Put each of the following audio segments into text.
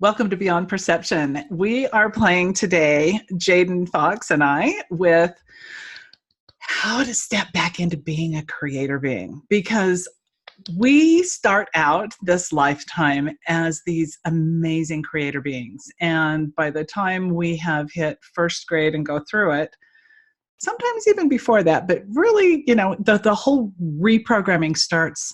Welcome to Beyond Perception. We are playing today, Jaden Fox and I, with how to step back into being a creator being. Because we start out this lifetime as these amazing creator beings. And by the time we have hit first grade and go through it, sometimes even before that, but really, the whole reprogramming starts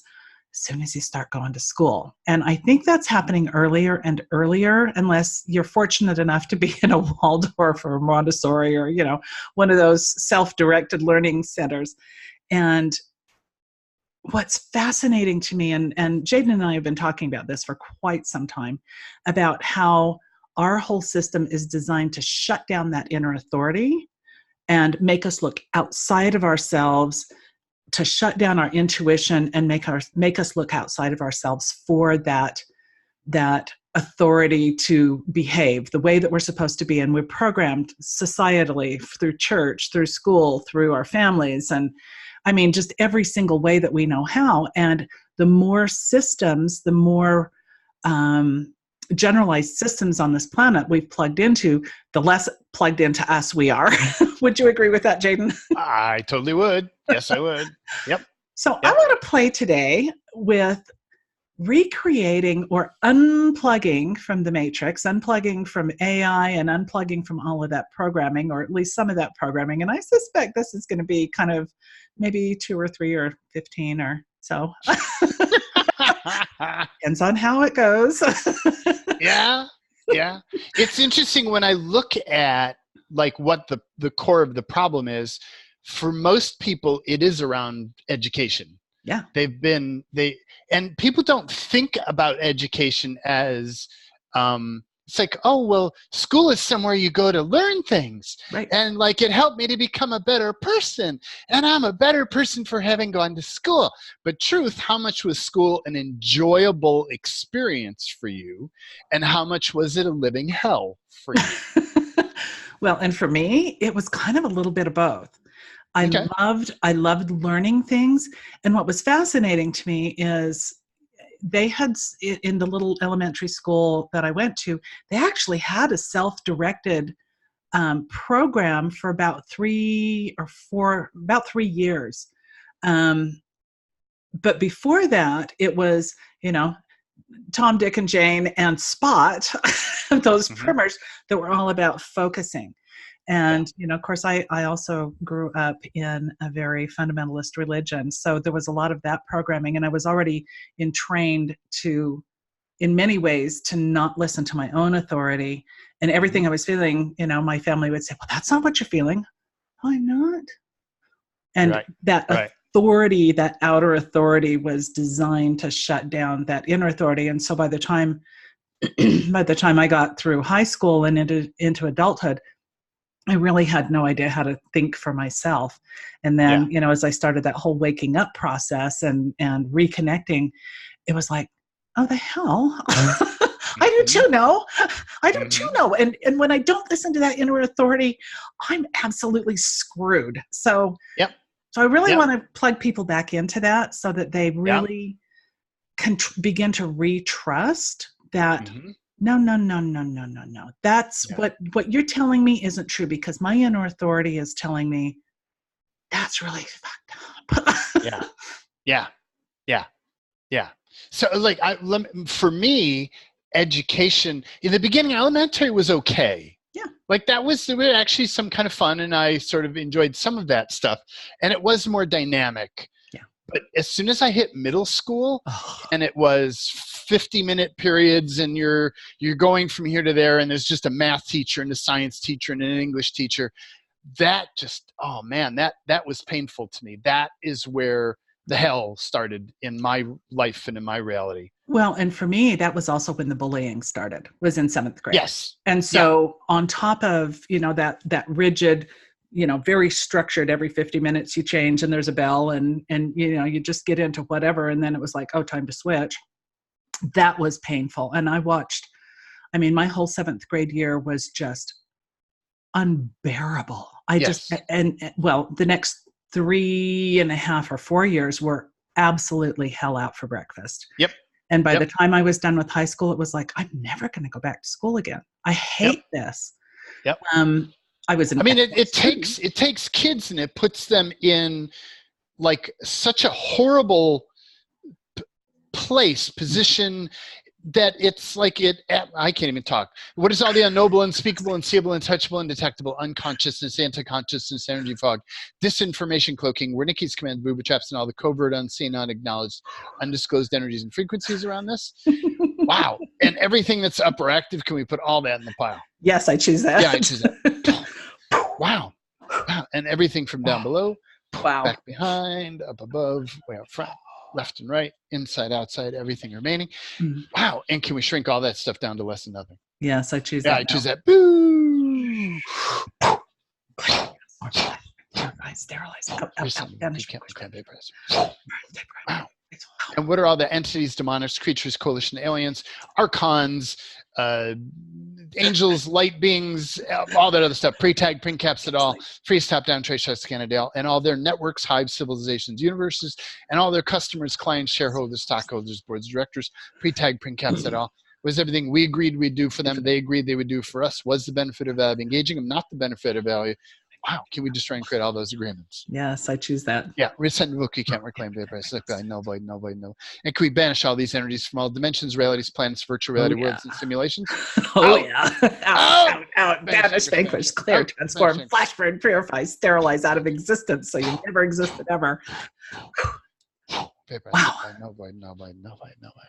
as soon as you start going to school. And I think that's happening earlier and earlier, unless you're fortunate enough to be in a Waldorf or Montessori or, one of those self-directed learning centers. And what's fascinating to me, and Jaden and I have been talking about this for quite some time, about how our whole system is designed to shut down that inner authority and make us look outside of ourselves, to shut down our intuition and make us look outside of ourselves for that authority to behave the way that we're supposed to be. And we're programmed societally through church, through school, through our families, and I mean, just every single way that we know how. And the more systems, the more generalized systems on this planet we've plugged into, the less plugged into us we are. Would you agree with that, Jaden? I totally would. Yes, I would. Yep. So I want to play today with recreating or unplugging from the matrix, unplugging from AI and unplugging from all of that programming, or at least some of that programming. And I suspect this is going to be kind of maybe 2 or 3 or 15 or so. Depends on how it goes. Yeah. It's interesting when I look at like what the core of the problem is. For most people, it is around education. Yeah. And people don't think about education as, it's like, oh, well, school is somewhere you go to learn things. Right. And like, it helped me to become a better person. And I'm a better person for having gone to school. But truth, how much was school an enjoyable experience for you? And how much was it a living hell for you? Well, and for me, it was kind of a little bit of both. I loved learning things. And what was fascinating to me is they had, in the little elementary school that I went to, they actually had a self-directed program for about 3 years. But before that, it was, Tom, Dick, and Jane and Spot, those primers that were all about focusing. And, of course, I also grew up in a very fundamentalist religion. So there was a lot of that programming. And I was already entrained to, in many ways, to not listen to my own authority. And everything I was feeling, my family would say, well, that's not what you're feeling. I'm not. And that authority, that outer authority, was designed to shut down that inner authority. And so by the time I got through high school and into adulthood, I really had no idea how to think for myself. And then, as I started that whole waking up process and reconnecting, it was like, oh, the hell? I do too know. I do too know. And when I don't listen to that inner authority, I'm absolutely screwed. So, So I really want to plug people back into that so that they really can begin to retrust that. No. That's what you're telling me isn't true, because my inner authority is telling me that's really fucked up. Yeah. So like, for me, education in the beginning, elementary was okay. Yeah. Like there was actually some kind of fun, and I sort of enjoyed some of that stuff, and it was more dynamic. Yeah. But as soon as I hit middle school, and it was 50-minute periods, and you're going from here to there, and there's just a math teacher and a science teacher and an English teacher, that just, oh man, that was painful to me. That is where the hell started in my life and in my reality. Well, and for me, that was also when the bullying started, was in 7th grade. Yes. And so on top of, that rigid, very structured, every 50 minutes you change and there's a bell and you just get into whatever. And then it was like, oh, time to switch. That was painful. And I watched, my whole 7th grade year was just unbearable. The next 3.5 or 4 years were absolutely hell out for breakfast. Yep. And by the time I was done with high school, it was like, I'm never going to go back to school again. I hate this. Yep. I was an it takes kids and it puts them in like such a horrible position that it's like I can't even talk. What is all the unknowable, unspeakable, unseeable, untouchable, undetectable, unconsciousness, anti-consciousness, energy fog, disinformation cloaking, Wernicke's command, booby traps, and all the covert, unseen, unacknowledged, undisclosed energies and frequencies around this? Wow. And everything that's up or active, can we put all that in the pile? Yes, I choose that. Yeah, I choose that. Wow. And everything from down below, back behind, up above, way up front, left and right, inside, outside, everything remaining. Wow. And can we shrink all that stuff down to less than nothing? Yes, I choose that. Yeah, I choose that. Boo. Sterilize. Wow. And what are all the entities, demonics, creatures, coalition, aliens, archons, angels, light beings, all that other stuff, pre-tag, print caps it all, freeze, top down, trace, chart, Scannadale, and all their networks, hives, civilizations, universes, and all their customers, clients, shareholders, stockholders, boards of directors, pre-tag, print caps it all. Was everything we agreed we'd do for them, they agreed they would do for us? Was the benefit of engaging them, not the benefit of value? Wow, can we destroy and create all those agreements? Yes, I choose that. Yeah, resend the book you can't reclaim, vapor, no void, no void, no. And can we banish all these energies from all dimensions, realities, planets, virtual reality worlds, and simulations? Out, banish, vanquish, clear, transform, flash burn, purify, sterilize out of existence so you never existed ever. Vapor, no void, no void, no void, no void.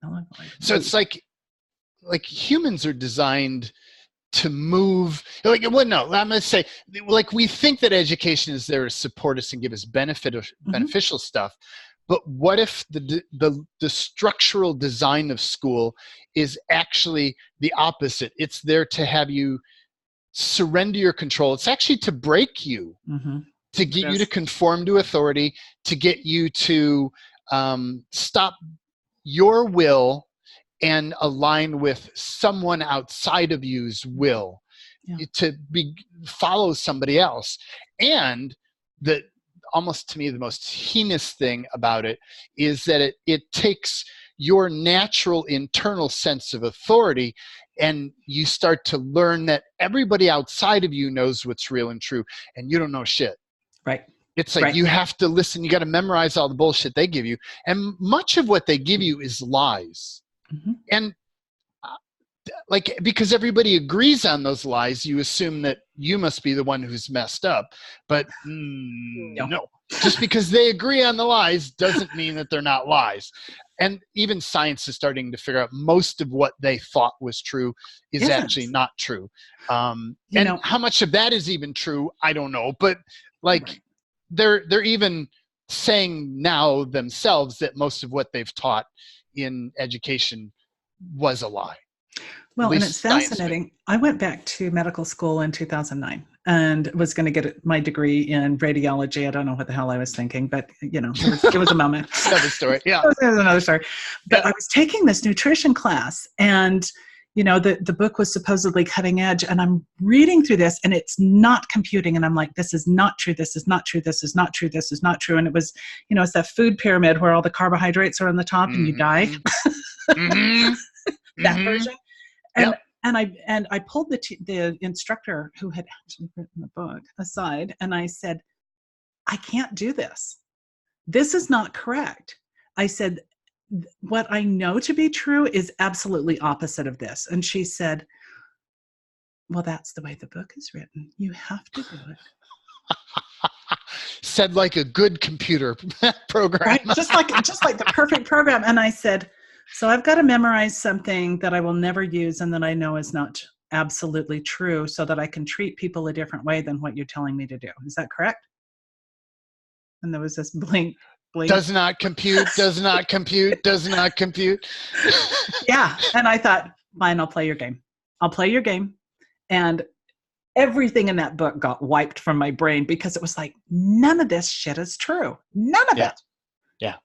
No void. So it's like humans are designed to move, I'm going to say, like, we think that education is there to support us and give us beneficial stuff, but what if the structural design of school is actually the opposite? It's there to have you surrender your control. It's actually to break you, to get you to conform to authority, to get you to stop your will and align with someone outside of you's will, to follow somebody else. And that, almost to me, the most heinous thing about it is that it takes your natural internal sense of authority, and you start to learn that everybody outside of you knows what's real and true, and you don't know shit. Right. It's like you have to listen. You got to memorize all the bullshit they give you. And much of what they give you is lies. And because everybody agrees on those lies, you assume that you must be the one who's messed up. But no, just because they agree on the lies doesn't mean that they're not lies. And even science is starting to figure out most of what they thought was true is actually not true. And how much of that is even true, I don't know. But they're even saying now themselves that most of what they've taught in education was a lie. Well, and it's fascinating. I went back to medical school in 2009 and was going to get my degree in radiology. I don't know what the hell I was thinking, but it was a moment. Another story. Yeah. It was another story. But I was taking this nutrition class, and the book was supposedly cutting edge, and I'm reading through this and it's not computing. And I'm like, this is not true. This is not true. This is not true. This is not true. And it was, it's that food pyramid where all the carbohydrates are on the top and you die. That version. And I pulled the instructor who had actually written the book aside, and I said, I can't do this. This is not correct. I said, what I know to be true is absolutely opposite of this. And she said, well, that's the way the book is written. You have to do it. Said like a good computer program. Right? Just like the perfect program. And I said, so I've got to memorize something that I will never use and that I know is not absolutely true, so that I can treat people a different way than what you're telling me to do. Is that correct? And there was this blink. Does not compute, does not compute, does not compute. Yeah. And I thought, fine, I'll play your game. I'll play your game. And everything in that book got wiped from my brain, because it was like, none of this shit is true. None of it. Yeah.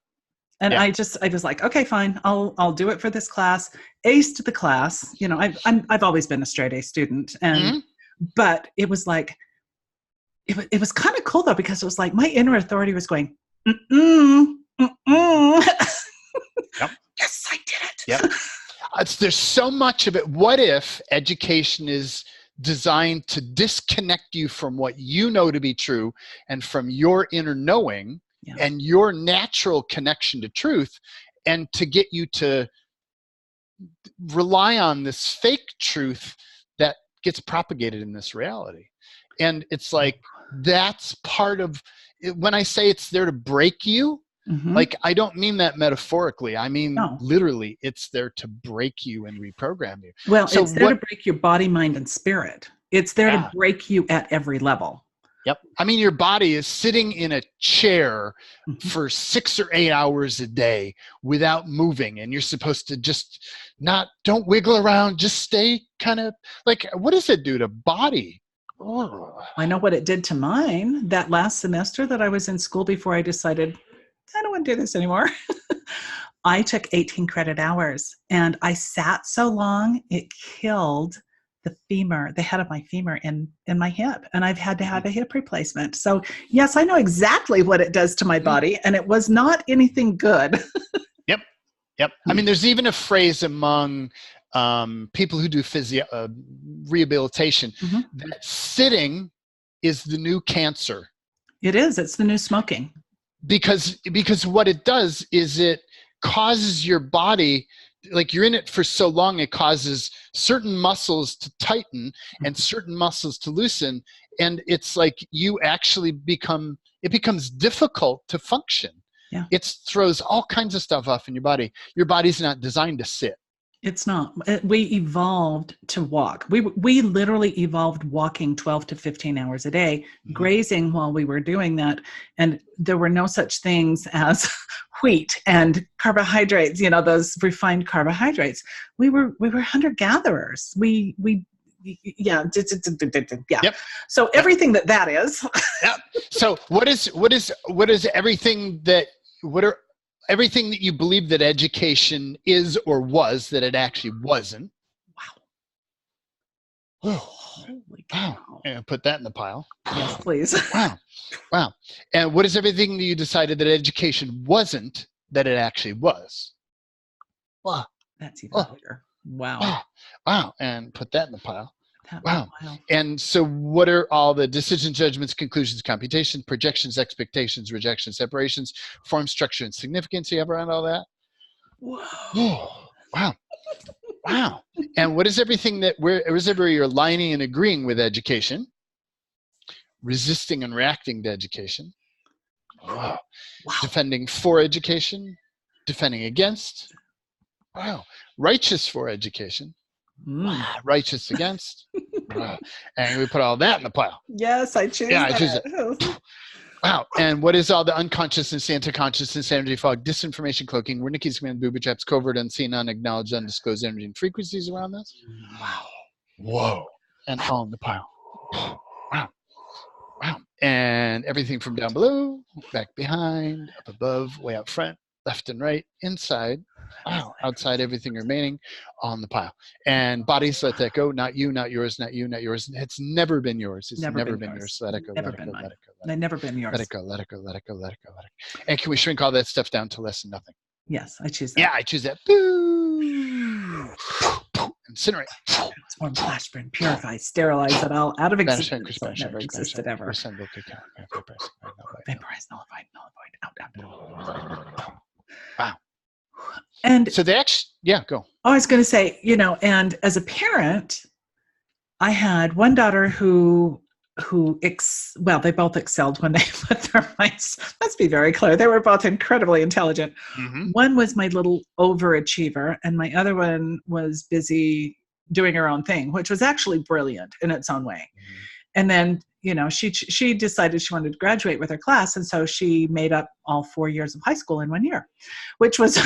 And I was like, okay, fine. I'll do it for this class. Aced the class. I've always been a straight A student. And, but it was like, it was kind of cool though, because it was like my inner authority was going, Yep. Yes, I did it. Yep. There's so much of it. What if education is designed to disconnect you from what you know to be true and from your inner knowing and your natural connection to truth, and to get you to rely on this fake truth that gets propagated in this reality? And it's like, that's part of it. When I say it's there to break you, like, I don't mean that metaphorically. I mean, literally, it's there to break you and reprogram you. Well, so it's there to break your body, mind, and spirit. It's there to break you at every level. Yep. I mean, your body is sitting in a chair for 6 or 8 hours a day without moving. And you're supposed to just don't wiggle around, just stay kind of like, what does it do to body? Oh. I know what it did to mine that last semester that I was in school before I decided, I don't want to do this anymore. I took 18 credit hours and I sat so long, it killed the head of my femur in my hip. And I've had to have a hip replacement. So yes, I know exactly what it does to my body, and it was not anything good. Yep. I mean, there's even a phrase among people who do rehabilitation that sitting is the new cancer. It is. It's the new smoking. Because what it does is it causes your body, like, you're in it for so long, it causes certain muscles to tighten and certain muscles to loosen. And it's like you actually it becomes difficult to function. Yeah. It throws all kinds of stuff off in your body. Your body's not designed to sit. It's not. We evolved to walk. We literally evolved walking 12 to 15 hours a day, grazing while we were doing that. And there were no such things as wheat and carbohydrates, those refined carbohydrates. We were hunter-gatherers. Yeah. Yep. So everything that is. Yep. So what is everything that, everything that you believe that education is or was that it actually wasn't? Wow. Holy cow. Wow. And put that in the pile. Yes, please. Wow. And what is everything that you decided that education wasn't that it actually was? Wow. That's even bigger. Wow. And put that in the pile. Wow. And so what are all the decisions, judgments, conclusions, computations, projections, expectations, rejections, separations, form, structure, and significance? You have around all that? Whoa. Wow. And what is everything wherever you're aligning and agreeing with education, resisting and reacting to education, defending for education, defending against, righteous for education, righteous against, and we put all that in the pile. Yes, I choose that. I choose it. Wow. And what is all the unconsciousness, anti-consciousness, energy fog, disinformation, cloaking, Wernicke's command, booby traps, covert, unseen, unacknowledged, undisclosed energy and frequencies around this? Wow. Whoa. And all in the pile. Wow. And everything from down below, back behind, up above, way out front, left and right, inside, outside, everything remaining on the pile. And bodies, let that go. Not you, not yours, not you, not yours. It's never been yours. It's never been yours. Let it go. Never been mine. They've never been yours. Let it go. Let it go. Let it go. Let it go. Let it go. And can we shrink all that stuff down to less than nothing? Yes, I choose that. Yeah, I choose that. Boo. Incinerate. Transform, flash burn, purify, sterilize it all out of existence. It never existed ever. Vaporize, nullified, out. Wow. And so they actually, go. I was going to say, and as a parent, I had one daughter who they both excelled when they put their minds. Let's be very clear. They were both incredibly intelligent. One was my little overachiever, and my other one was busy doing her own thing, which was actually brilliant in its own way. And then, she decided she wanted to graduate with her class. And so she made up all 4 years of high school in 1 year, which was,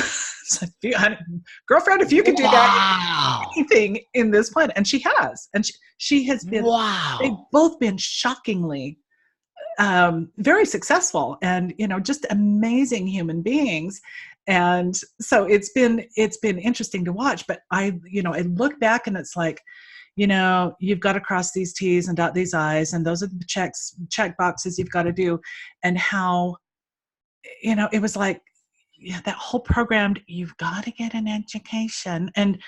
girlfriend, if you could do that, anything in this planet. And she has. And she has been, they've both been shockingly very successful and, just amazing human beings. And so it's been interesting to watch. But I look back and it's like, you've got to cross these T's and dot these I's, and those are the check boxes you've got to do. And how, it was like, that whole programmed, you've got to get an education. And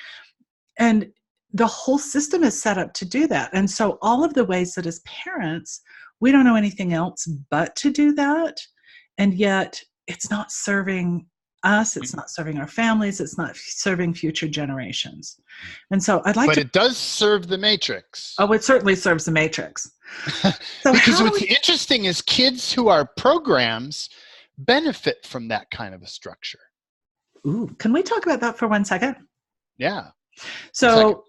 the whole system is set up to do that. And so all of the ways that as parents, we don't know anything else but to do that. And yet it's not serving us, it's not serving our families, it's not serving future generations. And so I'd like but it does serve the matrix. Oh, it certainly serves the matrix. So because what's interesting is kids who are programs benefit from that kind of a structure. Ooh, can we talk about that for 1 second? Yeah. So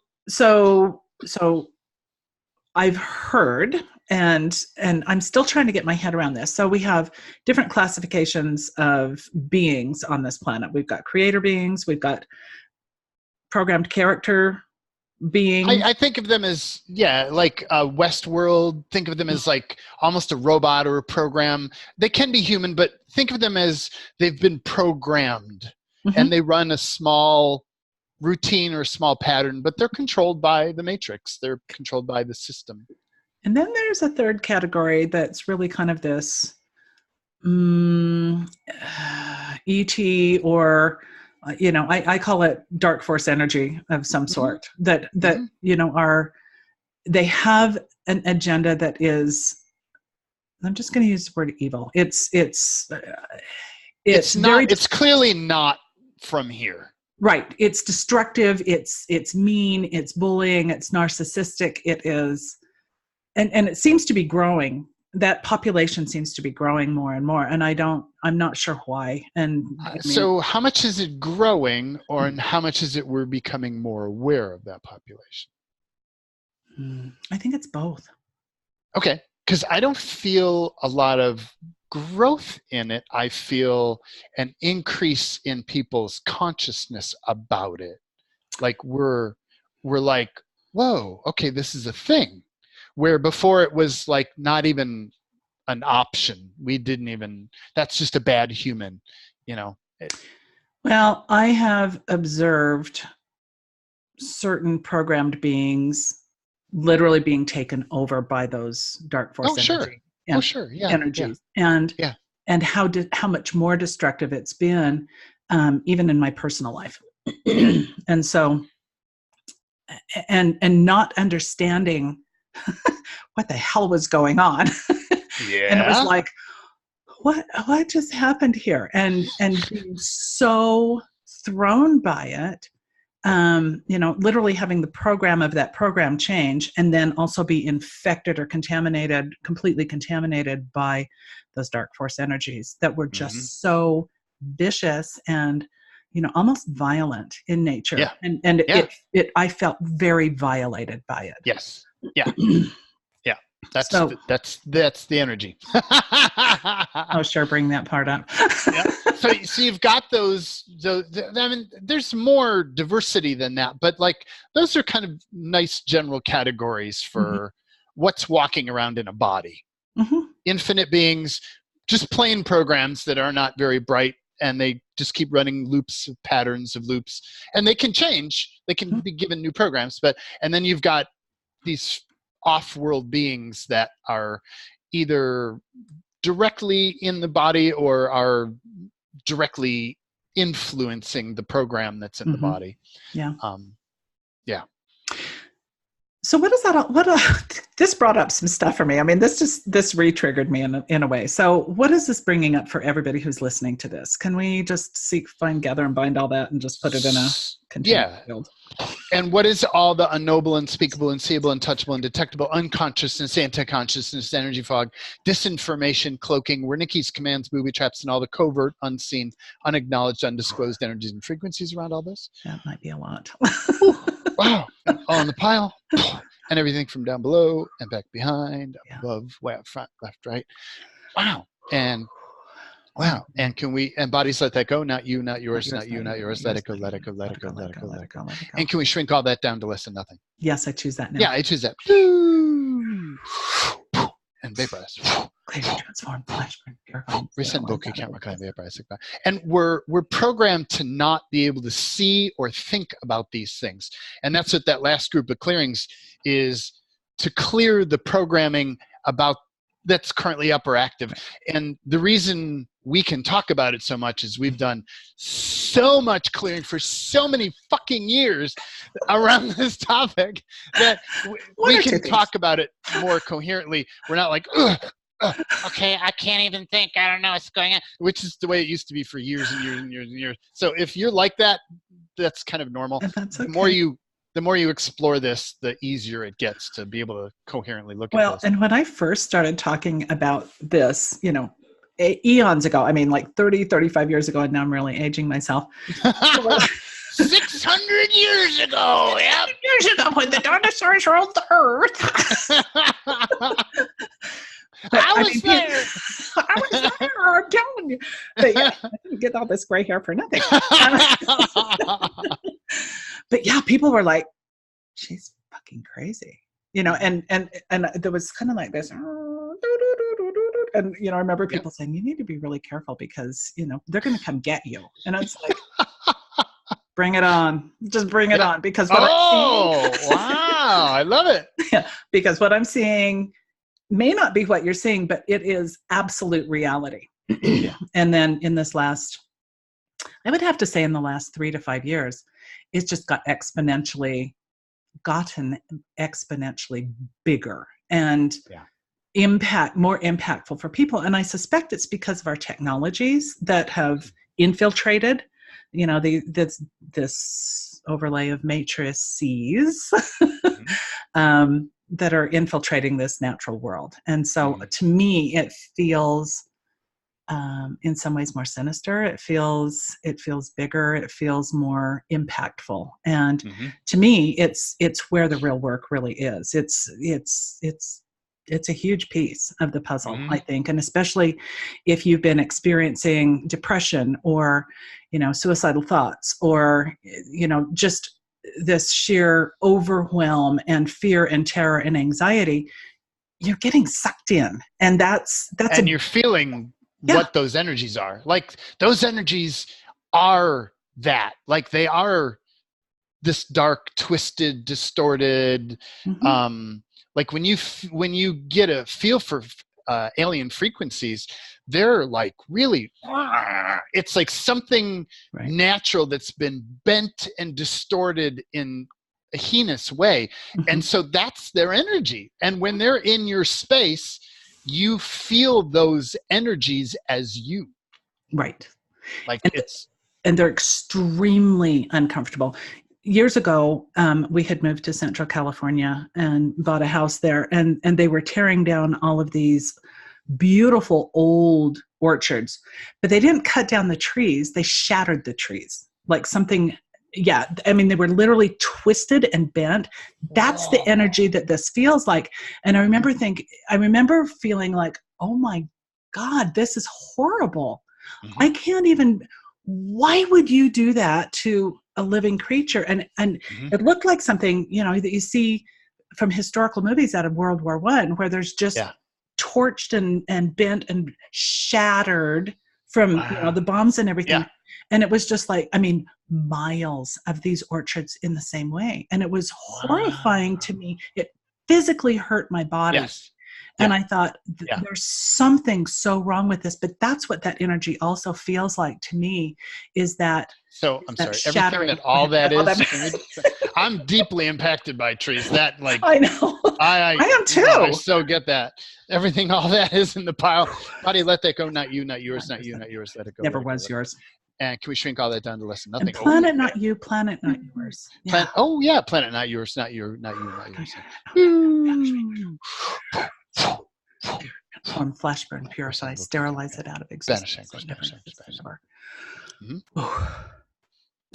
I've heard, and I'm still trying to get my head around this. So we have different classifications of beings on this planet. We've got creator beings, we've got programmed character beings. I think of them as, like Westworld. Think of them as like almost a robot or a program. They can be human, but think of them as they've been programmed, and they run a small routine or a small pattern, but they're controlled by the matrix. They're controlled by the system. And then there's a third category that's really kind of this ET, or I call it dark force energy of some sort, that they have an agenda that is, I'm just going to use the word evil. It's clearly not from here. Right. It's destructive. It's mean. It's bullying. It's narcissistic. It is, and it seems to be growing. That population seems to be growing more and more. And I'm not sure why. And so how much is it growing, or how much is it we're becoming more aware of that population? I think it's both. Okay. Because I don't feel a lot of growth in it. I feel an increase in people's consciousness about it. Like we're like, whoa, okay, this is a thing. Where before it was like not even an option. We didn't even, that's just a bad human, Well, I have observed certain programmed beings literally being taken over by those dark force energy. Energies. And how much more destructive it's been, even in my personal life. And so, and not understanding what the hell was going on. Yeah. And it was like, what just happened here? And being so thrown by it, literally having the program of that program change, and then also be infected or completely contaminated by those dark force energies that were just so vicious and, almost violent in nature. Yeah. And I felt very violated by it. Yes. Yeah. Yeah. That's the energy. Oh, sure. Bring that part up. Yeah. So you've got those, I mean, there's more diversity than that, but like those are kind of nice general categories for what's walking around in a body. Infinite beings, just plain programs that are not very bright, and they just keep running patterns of loops, and they can change. They can be given new programs, and then you've got these off-world beings that are either directly in the body or are directly influencing the program that's in the body. Yeah. Yeah. So what is that? This brought up some stuff for me. I mean, this re-triggered me in a way. So what is this bringing up for everybody who's listening to this? Can we just seek, find, gather, and bind all that and just put it in a container field? And what is all the unknowable, unspeakable, unseeable, untouchable, undetectable, unconsciousness, anti-consciousness, energy fog, disinformation, cloaking, Wernicke's commands, booby traps, and all the covert, unseen, unacknowledged, undisclosed energies and frequencies around all this? That might be a lot. Wow. All in the pile. And everything from down below and back behind, above, way up front, left, right. Wow. And wow. And can we, and bodies let that go? Not you, not yours, not you, not yours. Let it go, let it go, let it go, let it go, let it go. And can we shrink all that down to less than nothing? Yes, I choose that now. Yeah, I choose that. And vaporize. Clear, transform, flash, purify. Resend, bokeh, count, recline, vaporize. And we're programmed to not be able to see or think about these things. And that's what that last group of clearings is, to clear the programming about that's currently up or active. And the reason we can talk about it so much is we've done so much clearing for so many fucking years around this topic that we can talk about it more coherently. We're not like, okay, I can't even think. I don't know what's going on, which is the way it used to be for years and years and years and years. So if you're like that, that's kind of normal. That's okay. The more you explore this, the easier it gets to be able to coherently look at this. Well, and when I first started talking about this, eons ago, I mean, like 30, 35 years ago, and now I'm really aging myself. 600 years ago. Yeah. Years ago when the dinosaurs ruled the earth. I was there. I was there. I'm telling you. But yeah, I didn't get all this gray hair for nothing. But yeah, people were like, she's fucking crazy. And there was kind of like this. And, I remember people saying, you need to be really careful because, they're going to come get you. And I was like, bring it on. Just bring it on. Because what I'm seeing, wow. I love it. Yeah, because what I'm seeing may not be what you're seeing, but it is absolute reality. And then in this last, I would have to say in the last 3 to 5 years, it's just gotten exponentially bigger and more impactful for people. And I suspect it's because of our technologies that have infiltrated, this overlay of matrices that are infiltrating this natural world. And so to me, it feels in some ways more sinister. It feels bigger. It feels more impactful. And to me, it's where the real work really is. It's a huge piece of the puzzle, I think. And especially if you've been experiencing depression or, suicidal thoughts or, just this sheer overwhelm and fear and terror and anxiety, you're getting sucked in. And and you're feeling what those energies are. Like those energies are that. Like they are this dark, twisted, distorted, like when you get a feel for alien frequencies, they're like really, it's like something natural that's been bent and distorted in a heinous way. And so that's their energy. And when they're in your space, you feel those energies as you. Right. Like and they're extremely uncomfortable. Years ago, we had moved to Central California and bought a house there, and they were tearing down all of these beautiful old orchards, but they didn't cut down the trees. They shattered the trees like something. Yeah. I mean, they were literally twisted and bent. That's the energy that this feels like. And I remember feeling like, oh my God, this is horrible. I can't even, why would you do that to a living creature? And it looked like something, that you see from historical movies out of World War I, where there's just torched and bent and shattered from the bombs and everything. Yeah. And it was just like, miles of these orchards in the same way. And it was horrifying to me. It physically hurt my body. Yes. And I thought, there's something so wrong with this. But that's what that energy also feels like to me, is that. So I'm sorry, everything that all that is, I'm deeply impacted by trees. That like, I know. I am too. I so get that. Everything, all that is in the pile. Body, let that go. Not you, not yours, not you, not yours. Let it go. Never was yours. And can we shrink all that down to less than nothing? And planet, not you. Planet, not yours. Yeah. Planet, not yours. Not you, not yours. On flash burn, purify, sterilize it out of existence.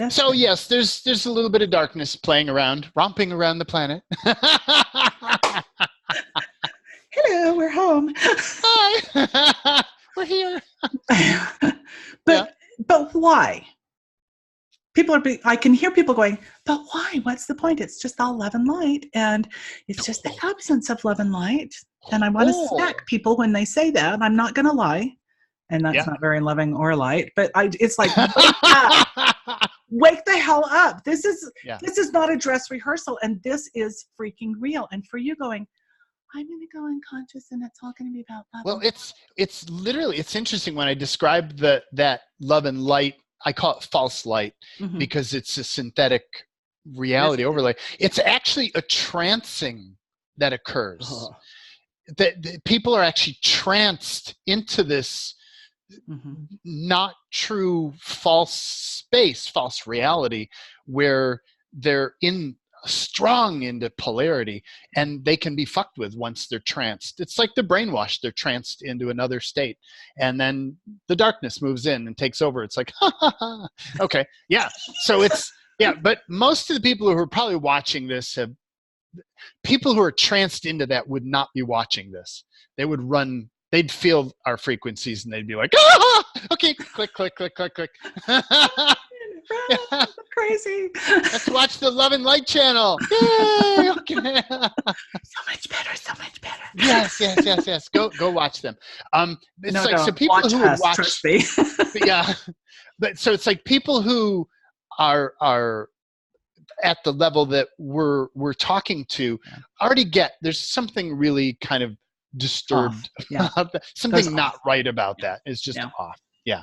So yes, there's a little bit of darkness playing around, romping around the planet. Hello, we're home. Hi, we're here. But why? I can hear people going, but why? What's the point? It's just all love and light, and it's just the absence of love and light. And I want to smack people when they say that. I'm not going to lie, and that's not very loving or light. But it's like, wake up, wake the hell up. This is not a dress rehearsal, and this is freaking real. And for you going, I'm going to go unconscious and it's all going to be about love. Well, it's literally, it's interesting when I describe that love and light, I call it false light because it's a synthetic reality overlay. It's actually a trancing that occurs. That people are actually tranced into this not true false space, false reality, where they're strong into polarity, and they can be fucked with once they're tranced. It's like the brainwash. They're tranced into another state, and then the darkness moves in and takes over. It's like, ha ha ha. Okay, yeah. So it's, yeah, but most of the people who are probably watching this people who are tranced into that would not be watching this. They would run. They'd feel our frequencies and they'd be like, ah! Okay, click, click, click, click, click. Run, crazy. Let's watch the Love and Light channel. Yay! Okay. So much better, so much better. Yes. Go watch them. It's no, like, no. so people watch who us, would watch, trust me. yeah. But so it's like people who are at the level that we're talking to already get there's something really kind of disturbed about that. Something not right about that. It's just off. Yeah.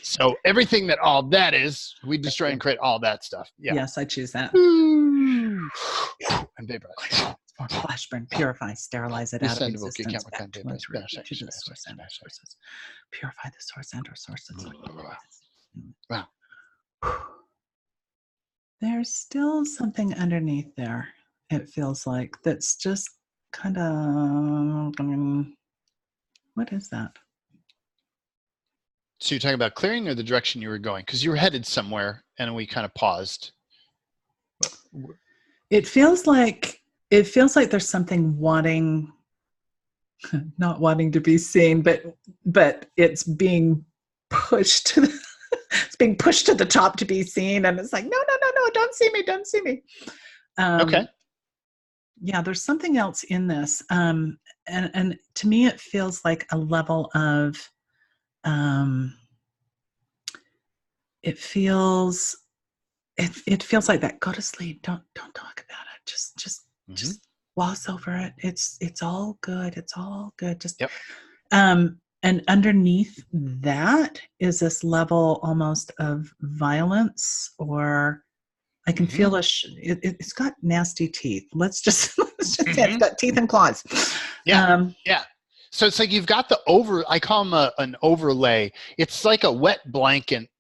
So everything that all that is, we destroy and create all that stuff. Yeah. Yes, I choose that. And vaporize. Flashburn, purify, sterilize it out of existence. Back to the source and our sources. Purify the source and our sources. Wow. There's still something underneath there, it feels like, that's just kind of, what is that? So you're talking about clearing or the direction you were going? Because you were headed somewhere and we kind of paused. It feels like there's something not wanting to be seen, but it's being pushed to the top to be seen, and it's like, no, don't see me. Okay. Yeah, there's something else in this, and to me, it feels like a level of, it feels like that. Go to sleep. Don't talk about it. Just gloss over it. It's all good. It's all good. Just and underneath that is this level almost of violence, or I can feel it's got nasty teeth. Let's just it's got teeth and claws. Yeah. So it's like you've got I call them an overlay. It's like a wet blanket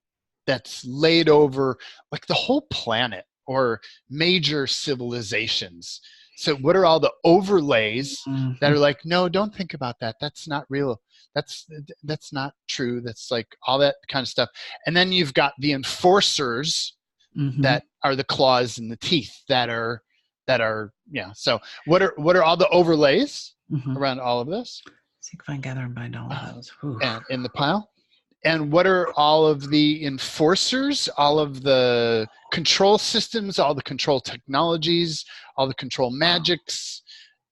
that's laid over like the whole planet or major civilizations. So what are all the overlays that are like, no, don't think about that. That's not real. That's not true. That's like all that kind of stuff. And then you've got the enforcers that are the claws and the teeth that are So what are all the overlays around all of this? See if I can gather and bind all of those. And in the pile. And what are all of the enforcers, all of the control systems, all the control technologies, all the control magics,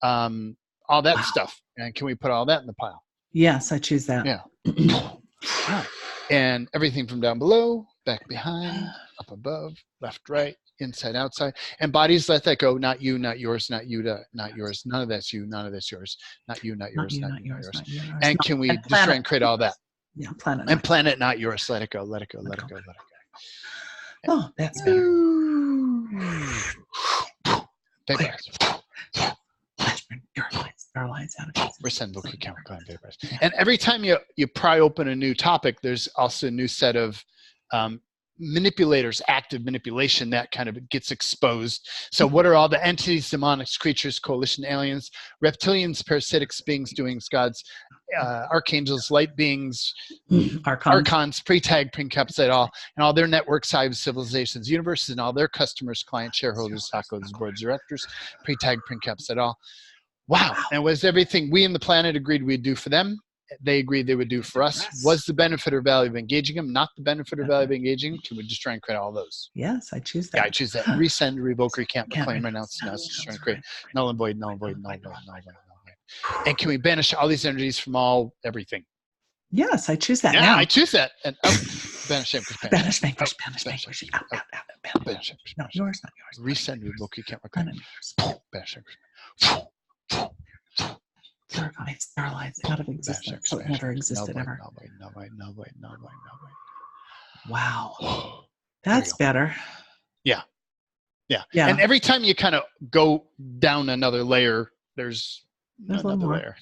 all that stuff? And can we put all that in the pile? Yes, I choose that. Yeah. And everything from down below, back behind, up above, left, right, inside, outside. And bodies, let that go. Not you, not yours, not you, not yours. None of that's you, none of that's yours. Not you, not yours, not yours. And can we destroy and create all that? Yeah, planet. And planet, not yours. Let it go, let it go, let it go, let it go. Oh, that's better. And every time you pry open a new topic, there's also a new set of manipulators, active manipulation that kind of gets exposed. So what are all the entities, demonics, creatures, coalition aliens, reptilians, parasitics, beings, doings, gods, archangels, light beings, archons, pre-tag, pre-encapsulate all, and all their networks, hives, civilizations, universes, and all their customers, clients, shareholders, stockholders, boards, directors, pre-tag, pre-encapsulate all. Wow. And was everything we in the planet agreed we'd do for them, they agreed they would do for us? Was the benefit or value of engaging them not the benefit or value of engaging them? Can we just try and create all those? Yes, I choose that. Yeah, I choose that. Resend, revoke, recant, reclaim, renounce, denounce, destroy, and create. Null and void, null and void, null and void, null and void, null and void. And can we banish all these energies from everything? Yes, I choose that. Yeah, now. I choose that. And banish, banish, vanquish, out. Banish, not yours, not yours. Resend, revoke, recant, reclaim. Banish, Purify, sterilize out of existence. So it never existed ever. No. Wow. There we That's go. better. Yeah. Yeah. And every time you kind of go down another layer, there's a little another more. layer.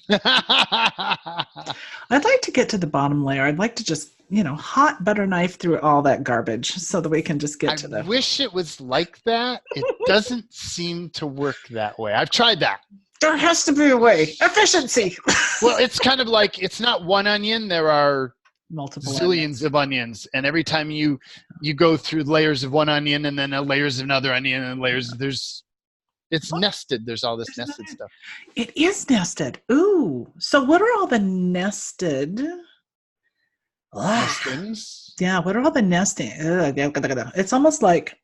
I'd like to get to the bottom layer. I'd like to just, hot butter knife through all that garbage so that we can just get to the. I wish it was like that. It doesn't seem to work that way. I've tried that. There has to be a way. Efficiency. Well, it's kind of like, it's not one onion. There are Multiple zillions of onions. And every time you go through layers of one onion and then layers of another onion and layers, it's nested. There's all this nested stuff. It is nested. Ooh. So what are all the nested? Nestings? Yeah, what are all the nesting? It's almost like,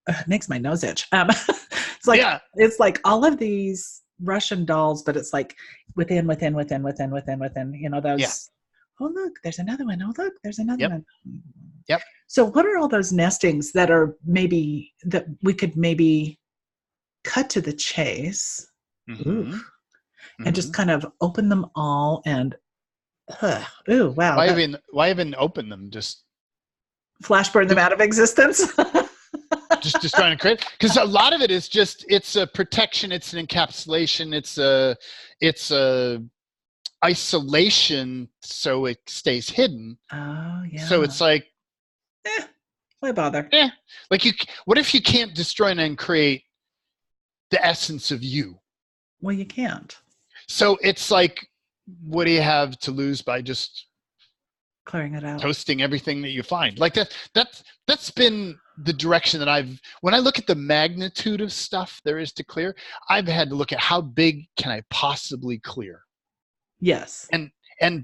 it makes my nose itch. It's like, It's like all of these Russian dolls, but it's like within, those, oh, look, there's another one. Oh, look, there's another one. Yep. So what are all those nestings that are maybe, that we could maybe cut to the chase and just kind of open them all and, ooh, wow. Why even open them? Just flash burn them out of existence. just trying to create, because a lot of it is just, it's a protection, it's an encapsulation, it's a isolation, so it stays hidden. Oh yeah. So it's like, why bother? Like what if you can't destroy and create the essence of you? Well, you can't. So it's like, what do you have to lose by just clearing it out, toasting everything that you find? Like that's been the direction that when I look at the magnitude of stuff there is to clear, I've had to look at how big can I possibly clear. Yes. And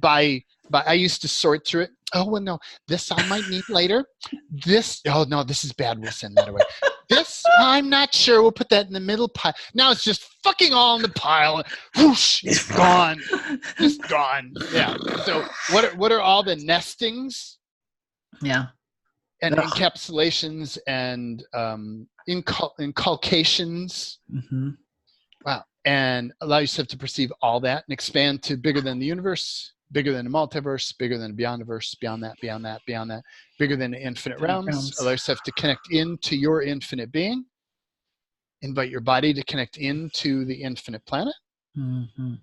by I used to sort through it. Oh, well, no, this I might need later. This, oh no, this is bad. We'll send that away. This, I'm not sure. We'll put that in the middle pile. Now it's just fucking all in the pile. Whoosh, it's gone. Just gone. Yeah. So what are all the nestings? Yeah. And encapsulations and inculcations. Mm-hmm. Wow. And allow yourself to perceive all that and expand to bigger than the universe, bigger than the multiverse, bigger than the beyondiverse, beyond that, bigger than the infinite realms. Allow yourself to connect into your infinite being. Invite your body to connect into the infinite planet. Mm-hmm.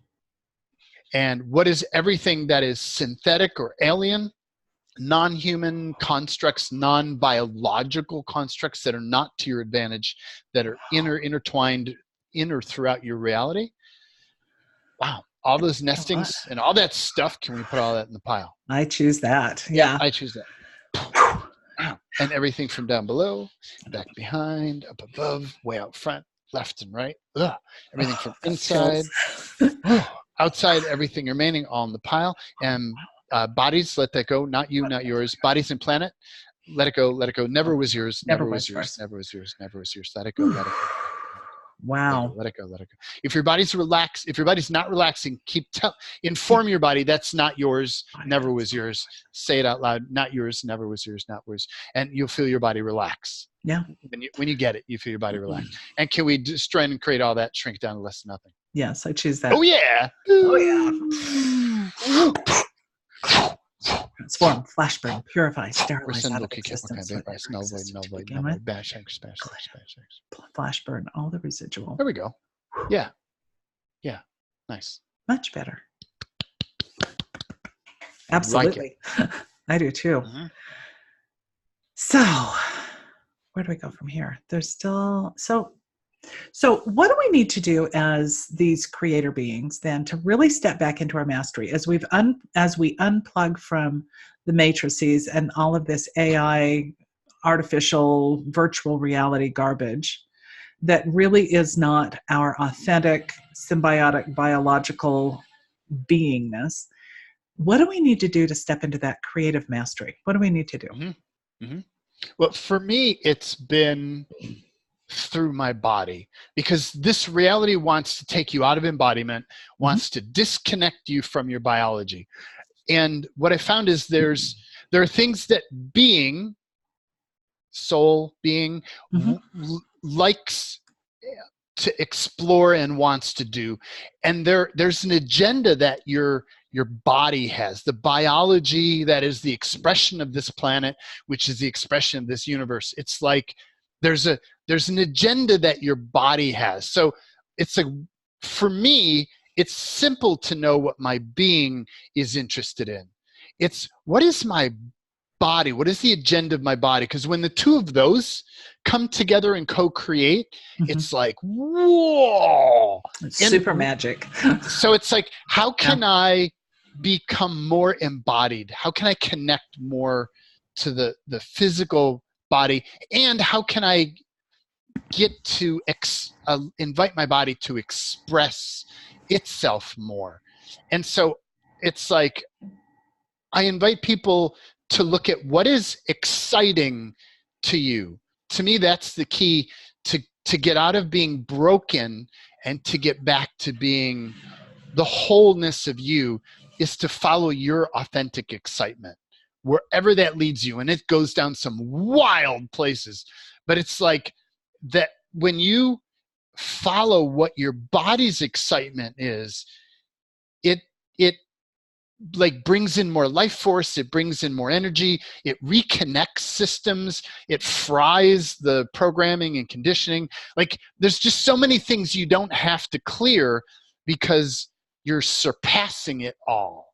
And what is everything that is synthetic or alien, non-human constructs, non-biological constructs that are not to your advantage, that are intertwined throughout your reality? Wow. All those nestings and all that stuff, can we put all that in the pile? I choose that. Yeah. I choose that. And everything from down below, back behind, up above, way out front, left and right. Ugh. Everything from inside, outside, everything remaining all in the pile. And bodies, let that go. Not you, not yours. Bodies and planet, let it go, let it go. Never was yours, never was yours, never was yours, never was yours. Let it go, let it go. Wow. Let it go, let it go. If your body's relaxed, if your body's not relaxing, inform your body that's not yours, never was yours. Say it out loud, not yours, never was yours, not yours. And you'll feel your body relax. Yeah. When you get it, you feel your body relax. And can we just try and create all that, shrink down to less than nothing? Yes, I choose that. Oh yeah. Oh yeah. Transform, flash burn, purify, sterilize out of existence. Flash burn, all the residual. There we go. Yeah. Yeah. Nice. Much better. Absolutely. Like I do too. Mm-hmm. So where do we go from here? There's still, so what do we need to do as these creator beings then to really step back into our mastery as we unplug from the matrices and all of this AI, artificial, virtual reality garbage that really is not our authentic, symbiotic, biological beingness? What do we need to do to step into that creative mastery? What do we need to do? Mm-hmm. Mm-hmm. Well, for me, it's been through my body, because this reality wants to take you out of embodiment, wants to disconnect you from your biology. And what I found is there are things that soul being likes to explore and wants to do. And there's an agenda that your body has, the biology that is the expression of this planet, which is the expression of this universe. It's like there's an agenda that your body has. So it's for me, it's simple to know what my being is interested in. It's what is my body? What is the agenda of my body? Because when the two of those come together and co-create, it's like, whoa. It's super magic. So it's like, how can I become more embodied? How can I connect more to the physical body? And how can I get to invite my body to express itself more? And so it's like, I invite people to look at what is exciting to you. To me, that's the key to get out of being broken and to get back to being the wholeness of you, is to follow your authentic excitement, wherever that leads you. And it goes down some wild places, but it's like that when you follow what your body's excitement is, it like brings in more life force, it brings in more energy, it reconnects systems, it fries the programming and conditioning. Like there's just so many things you don't have to clear because you're surpassing it all.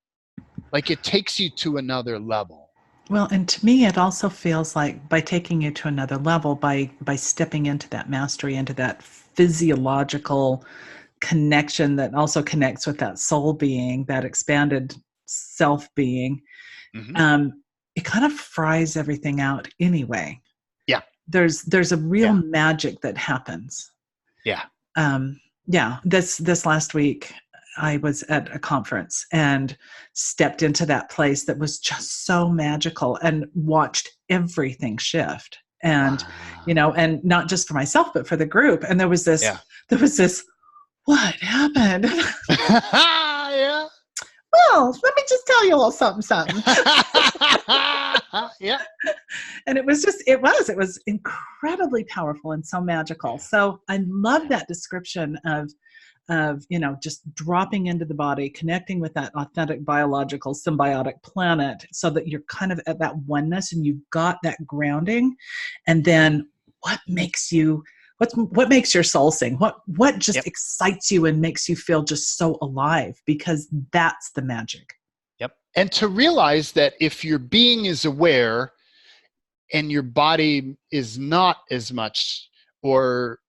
Like it takes you to another level. Well, and to me, it also feels like by taking you to another level, by stepping into that mastery, into that physiological connection that also connects with that soul being, that expanded self being, it kind of fries everything out anyway. Yeah. There's a real magic that happens. Yeah. This last week, I was at a conference and stepped into that place that was just so magical and watched everything shift. And, and not just for myself, but for the group. And there was this, what happened? Yeah. Well, let me just tell you a little something. Yeah. And it was incredibly powerful and so magical. So I love that description of just dropping into the body, connecting with that authentic biological symbiotic planet so that you're kind of at that oneness and you've got that grounding. And then what makes your soul sing? What just excites you and makes you feel just so alive? Because that's the magic. Yep. And to realize that if your being is aware and your body is not as much, or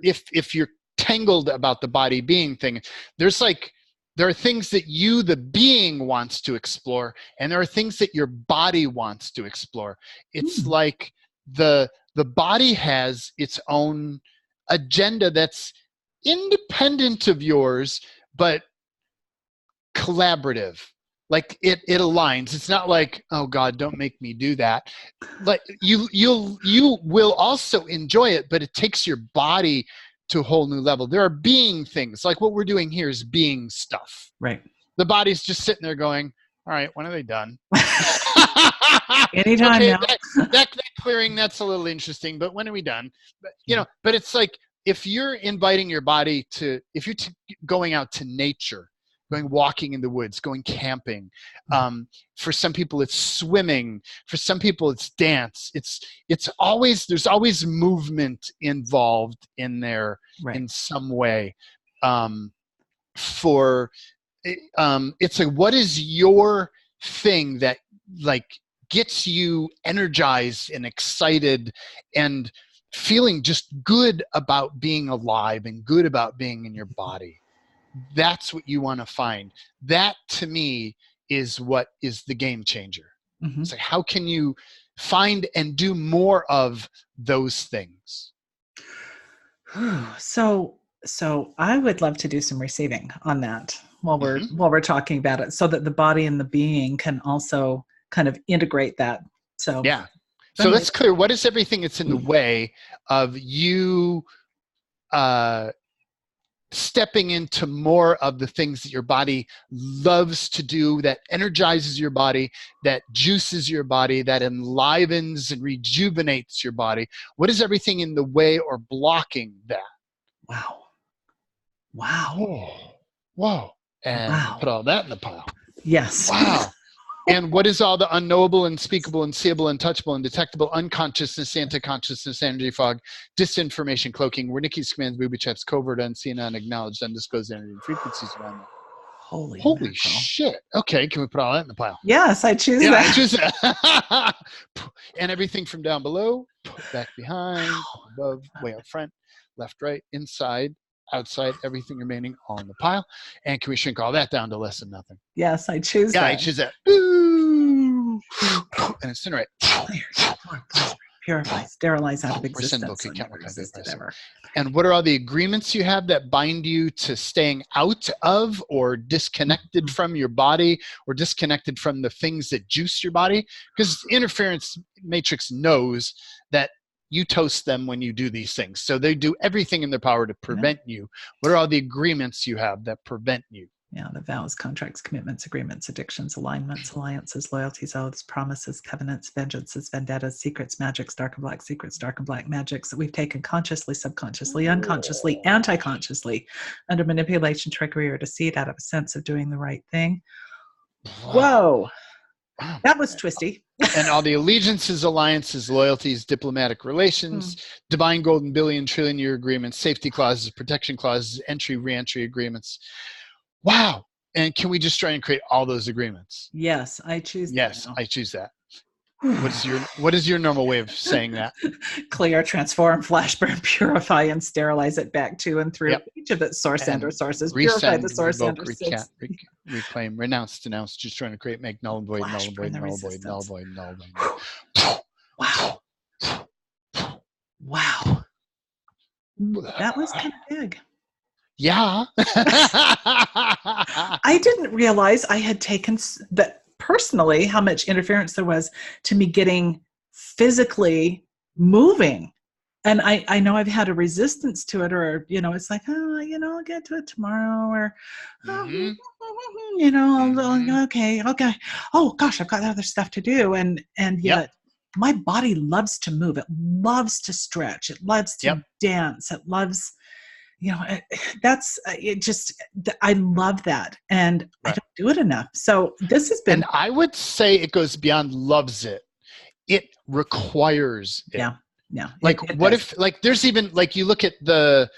if you're tangled about the body being thing, there are things that you, the being, wants to explore, and there are things that your body wants to explore. It's like the body has its own agenda that's independent of yours, but collaborative. Like it aligns. It's not like, oh God, don't make me do that. Like you will also enjoy it, but it takes your body to a whole new level. There are being things, like what we're doing here is being stuff. Right. The body's just sitting there going, all right, when are they done? Anytime now. That clearing, that's a little interesting, but when are we done? But, but it's like, if you're inviting your body to, if you're going out to nature, going walking in the woods, going camping. For some people, it's swimming. For some people, it's dance. There's always movement involved in there in some way. It's like, what is your thing that like gets you energized and excited and feeling just good about being alive and good about being in your body? That's what you want to find. That, to me, is what is the game changer. It's like, how can you find and do more of those things? So I would love to do some receiving on that while we're talking about it, so that the body and the being can also kind of integrate that. So yeah. So let's clear, what is everything that's in the way of you stepping into more of the things that your body loves to do, that energizes your body, that juices your body, that enlivens and rejuvenates your body? What is everything in the way or blocking that? Wow. Wow. Whoa. Whoa. And Wow. put all that in the pile. Yes. Wow. And what is all the unknowable, unspeakable, unseeable, untouchable, undetectable, unconsciousness, anti-consciousness, energy fog, disinformation, cloaking, Wernicke's commands, booby traps, covert, unseen, unacknowledged, undisclosed energy and frequencies around that? Holy Holy mackerel. shit. Okay, can we put all that in the pile? Yes, I choose Yeah, that. I choose that. And everything from down below, back behind, up above, way up front, left, right, inside, outside, everything remaining all in the pile. And can we shrink all that down to less than nothing? Yes, I choose Yeah, that. I choose that. Ooh. And incinerate. Purify, sterilize out of We're sending existence. book, And count never what existed type. ever. And what are all the agreements you have that bind you to staying out of or disconnected from your body or disconnected from the things that juice your body? Because interference matrix knows that you toast them when you do these things. So they do everything in their power to prevent you. What are all the agreements you have that prevent you? Yeah, the vows, contracts, commitments, agreements, addictions, alignments, alliances, loyalties, oaths, promises, covenants, vengeances, vendettas, secrets, magics, dark and black secrets, dark and black magics that we've taken consciously, subconsciously, unconsciously, anti-consciously, under manipulation, trickery, or deceit out of a sense of doing the right thing. Whoa, that was twisty. And all the allegiances, alliances, loyalties, diplomatic relations, divine golden billion trillion year agreements, safety clauses, protection clauses, entry, re-entry agreements. Wow. And can we just try and create all those agreements? Yes, I choose that. Yes, I choose that. What is your normal way of saying that? Clear, transform, flash burn, purify, and sterilize it back to and through each of its source and and or sources. Resend, Purify the source revoke, and or recant, reclaim, renounce, denounce, just trying to create, make null and void, null and void, null and void, null and void, null and void. Wow. Wow. That was kind of big. Yeah. I didn't realize I had taken that personally, how much interference there was to me getting physically moving. And I know I've had a resistance to it, or, it's like, I'll get to it tomorrow, or, okay. Oh gosh, I've got other stuff to do. And yet my body loves to move. It loves to stretch. It loves to dance. It loves, I love that. And I don't do it enough. So this has been. And I would say it goes beyond loves it. It requires it. Yeah. Like what if, like, there's even, like, you look at the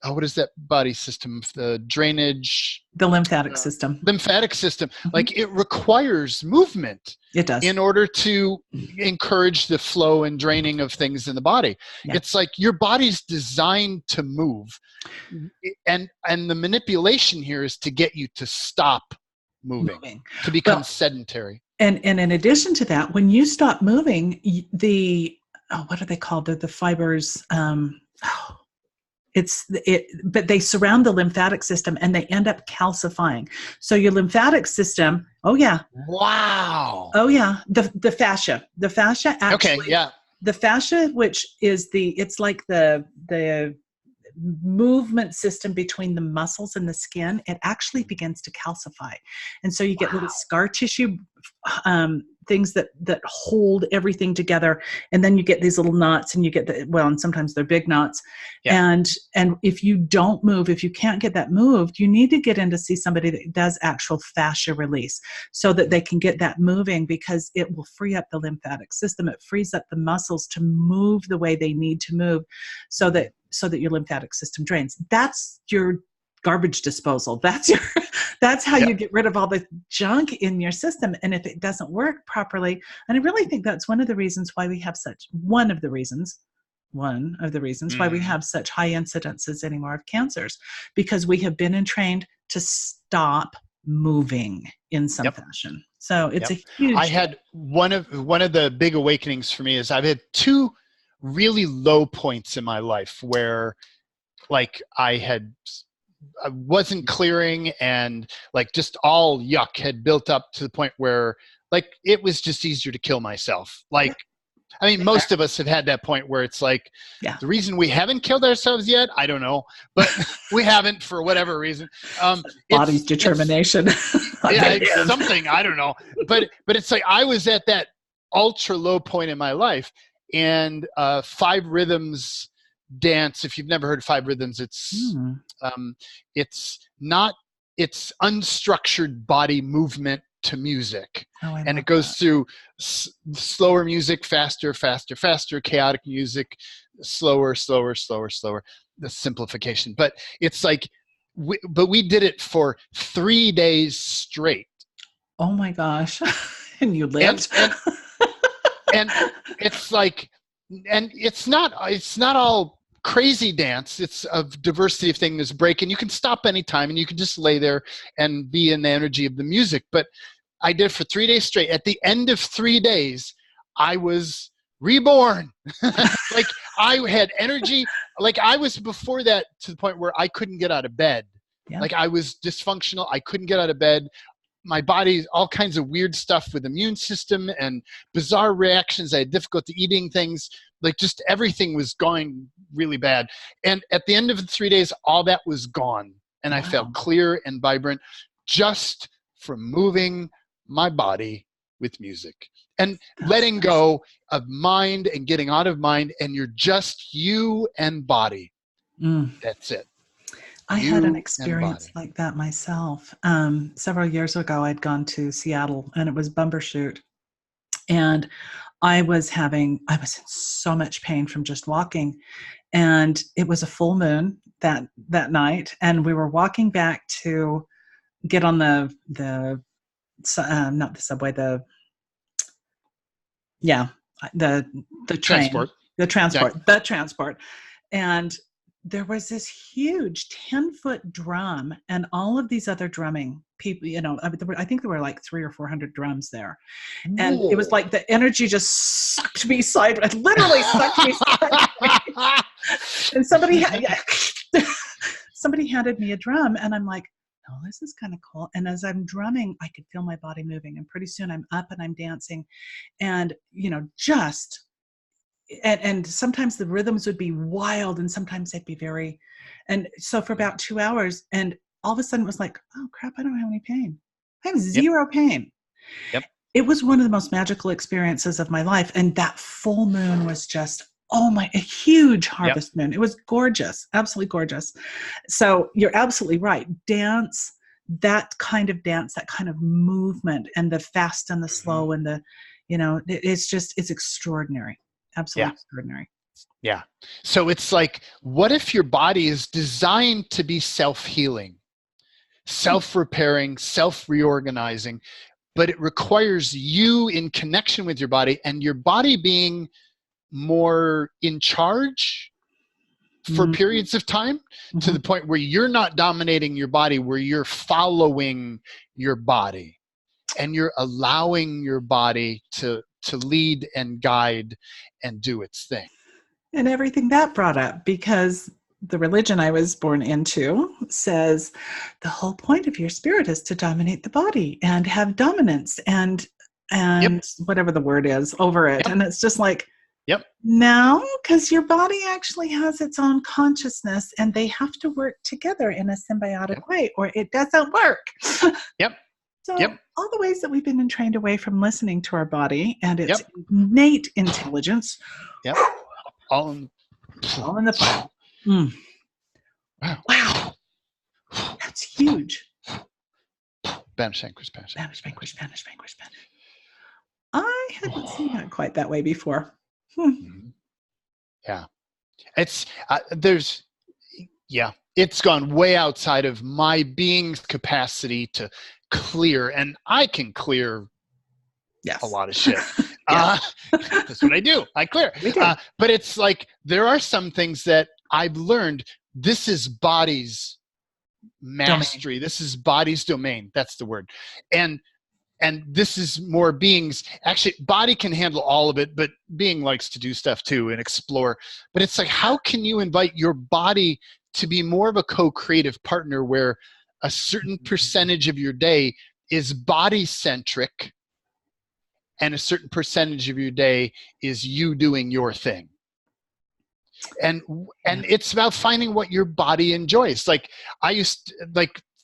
what is that body system? The drainage. The lymphatic system. Lymphatic system. Like, it requires movement. It does. In order to encourage the flow and draining of things in the body. Yeah. It's like your body's designed to move. And the manipulation here is to get you to stop moving. To become sedentary. And in addition to that, when you stop moving, what are they called? The fibers. But they surround the lymphatic system and they end up calcifying. So your lymphatic system. Oh yeah. Wow. Oh yeah. The fascia actually. Okay. Yeah. The fascia, which is it's like the movement system between the muscles and the skin, it actually begins to calcify. And so you get little scar tissue things that hold everything together. And then you get these little knots, and you get and sometimes they're big knots. Yeah. And if you don't move, if you can't get that moved, you need to get in to see somebody that does actual fascia release so that they can get that moving, because it will free up the lymphatic system. It frees up the muscles to move the way they need to move so that your lymphatic system drains. That's your garbage disposal. That's how you get rid of all the junk in your system. And if it doesn't work properly, and I really think that's one of the reasons why we have such why we have such high incidences anymore of cancers, because we have been trained to stop moving in some fashion. So it's a huge. I had one of the big awakenings for me is I've had two really low points in my life where, like, I wasn't clearing, and like just all yuck had built up to the point where, like, it was just easier to kill myself. Like, I mean, most of us have had that point where it's like, the reason we haven't killed ourselves yet, I don't know, but we haven't for whatever reason. Body's determination. It's something, I don't know. But it's like I was at that ultra low point in my life, and 5 Rhythms dance. If you've never heard 5 rhythms, it's unstructured body movement to music. Oh, I And love it goes that. through slower music, faster, faster, faster, chaotic music, slower, slower, slower, slower. The simplification. But it's like, we did it for 3 days straight. Oh my gosh. And you lived? And it's like, and it's not all crazy dance. It's a diversity of things. There's a break, and you can stop anytime, and you can just lay there and be in the energy of the music. But I did it for 3 days straight. At the end of 3 days, I was reborn. Like, I had energy. Like, I was before that to the point where I couldn't get out of bed. Yeah. Like, I was dysfunctional. I couldn't get out of bed. My body, all kinds of weird stuff with immune system and bizarre reactions. I had difficulty eating things. Like, just everything was going really bad. And at the end of the 3 days, all that was gone. And I felt clear and vibrant just from moving my body with music and letting go of mind and getting out of mind. And you're just you and body. That's it. I had an experience like that myself. Several years ago, I'd gone to Seattle, and it was Bumbershoot. And I was in so much pain from just walking. And it was a full moon that night. And we were walking back to get on not the subway, the train, the transport. And there was this huge 10-foot drum and all of these other drumming people, I think there were like 300 or 400 drums there. And it was like the energy just sucked me sideways, literally sucked me sideways. And somebody handed me a drum, and I'm like, oh, this is kind of cool. And as I'm drumming, I could feel my body moving. And pretty soon I'm up and I'm dancing. And, and sometimes the rhythms would be wild, and sometimes they'd be and so for about 2 hours, and all of a sudden it was like, oh crap, I don't have any pain. I have zero pain. Yep. It was one of the most magical experiences of my life. And that full moon was just, a huge harvest moon. It was gorgeous, absolutely gorgeous. So you're absolutely right. Dance, that kind of movement, and the fast and the slow and the, it's extraordinary. Absolutely extraordinary. Yeah. So it's like, what if your body is designed to be self-healing, self-repairing, self-reorganizing, but it requires you in connection with your body, and your body being more in charge for periods of time, to the point where you're not dominating your body, where you're following your body and you're allowing your body to lead and guide and do its thing. And everything that brought up, because the religion I was born into says the whole point of your spirit is to dominate the body and have dominance and whatever the word is over it. And it's just like, no, because your body actually has its own consciousness, and they have to work together in a symbiotic way, or it doesn't work. So all the ways that we've been trained away from listening to our body and its innate intelligence. All in the fire. Wow. That's huge. Spanish, English. I hadn't seen that quite that way before. Yeah. It's it's gone way outside of my being's capacity to clear, and I can clear a lot of shit. That's what I do. I clear. But it's like, there are some things that I've learned. This is body's mastery. This is body's domain. That's the word. And this is more beings. Actually, body can handle all of it, but being likes to do stuff too and explore. But it's like, how can you invite your body to be more of a co-creative partner, where a certain percentage of your day is body-centric and a certain percentage of your day is you doing your thing? And it's about finding what your body enjoys. Like,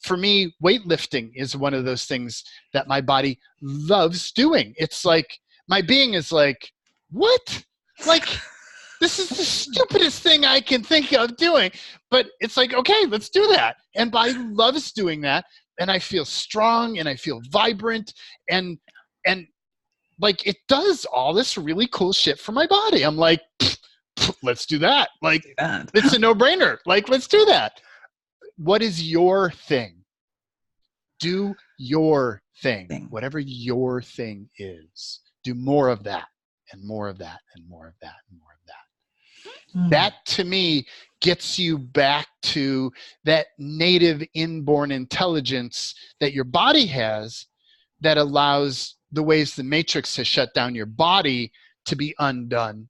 for me, weightlifting is one of those things that my body loves doing. It's like, my being is like, what? Like, this is the stupidest dumbest thing I can think of doing. But it's like, okay, let's do that. And body loves doing that. And I feel strong and I feel vibrant and like it does all this really cool shit for my body. I'm like, let's do that. Like, it's a no-brainer. Like, let's do that. What is your thing? Do your thing. Whatever your thing is. Do more of that and more of that and more of that and more of that. That, to me, gets you back to that native inborn intelligence that your body has that allows the ways the matrix has shut down your body to be undone,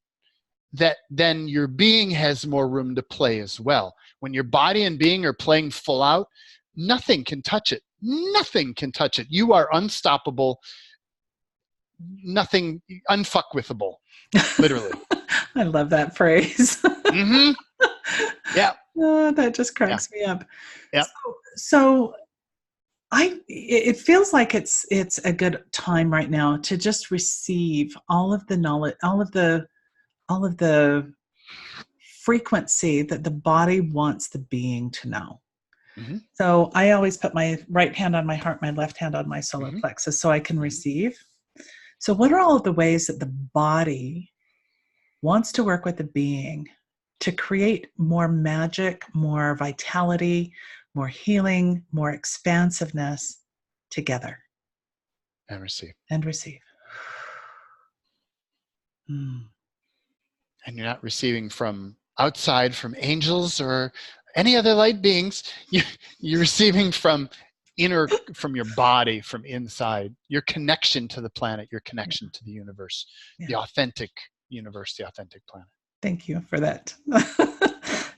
that then your being has more room to play as well. When your body and being are playing full out, nothing can touch it. Nothing can touch it. You are unstoppable. Nothing unfuckwithable, literally. I love that phrase. Mm-hmm. Yeah. Oh, that just cracks me up. Yeah. So it feels like it's a good time right now to just receive all of the knowledge, all of the frequency that the body wants the being to know. Mm-hmm. So I always put my right hand on my heart, my left hand on my solar plexus so I can receive. So what are all of the ways that the body wants to work with the being to create more magic, more vitality, more healing, more expansiveness together? And receive. And receive. And you're not receiving from outside, from angels or any other light beings. You're receiving from your body, from inside. Your connection to the planet, your connection to the universe, the authentic universe, the authentic planet. Thank you for that.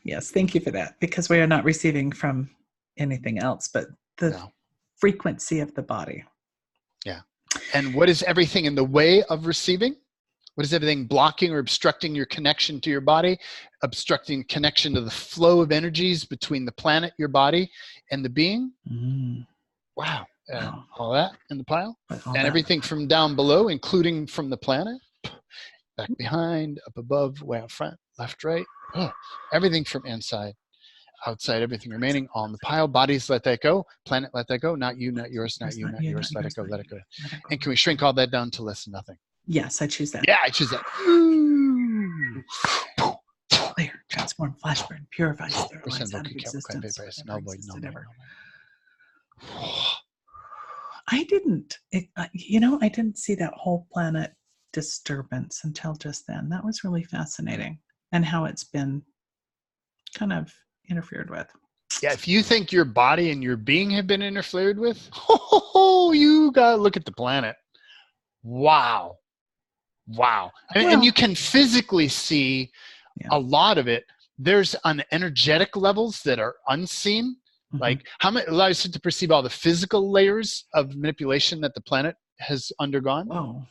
Yes, thank you for that, because we are not receiving from anything else but the frequency of the body. Yeah. And what is everything in the way of receiving? What is everything blocking or obstructing your connection to your body, obstructing connection to the flow of energies between the planet, your body, and the being? Wow. All that in the pile. And everything from down below, including from the planet, back behind, up above, way out front, left, right. Everything from inside, outside, everything remaining all in the pile. Bodies, let that go. Planet, let that go. Not you, not yours, not you, not yours. Let it go, let it go. And can we shrink all that down to less than nothing? Yes, I choose that. Yeah, I choose that. Clear, transform, flash burn, purify, sterilize, out of existence. I didn't see that whole planet disturbance until just then. That was really fascinating, and how it's been kind of interfered with. Yeah, if you think your body and your being have been interfered with, you gotta look at the planet. Wow. And you can physically see a lot of it. There's on energetic levels that are unseen. Like how much allows you to perceive all the physical layers of manipulation that the planet has undergone. Wow.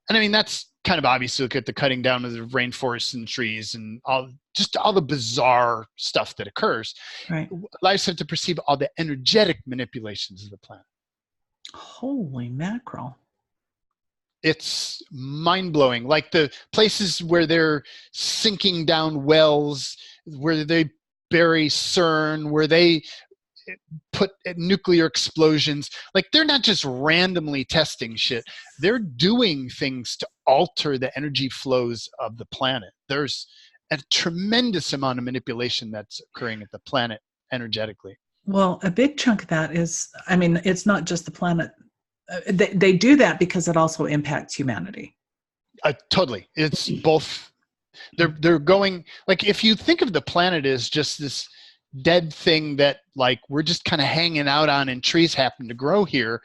And I mean, that's kind of obvious. Look at the cutting down of the rainforests and trees and all the bizarre stuff that occurs. Right. Allows you to perceive all the energetic manipulations of the planet. Holy mackerel. It's mind-blowing. Like the places where they're sinking down wells, where they bury CERN, where they put nuclear explosions. Like they're not just randomly testing shit. They're doing things to alter the energy flows of the planet. There's a tremendous amount of manipulation that's occurring at the planet energetically. Well, a big chunk of that is, I mean, it's not just the planet. They do that because it also impacts humanity. Totally. It's both. They're going, like, if you think of the planet as just this dead thing that like we're just kind of hanging out on and trees happen to grow here,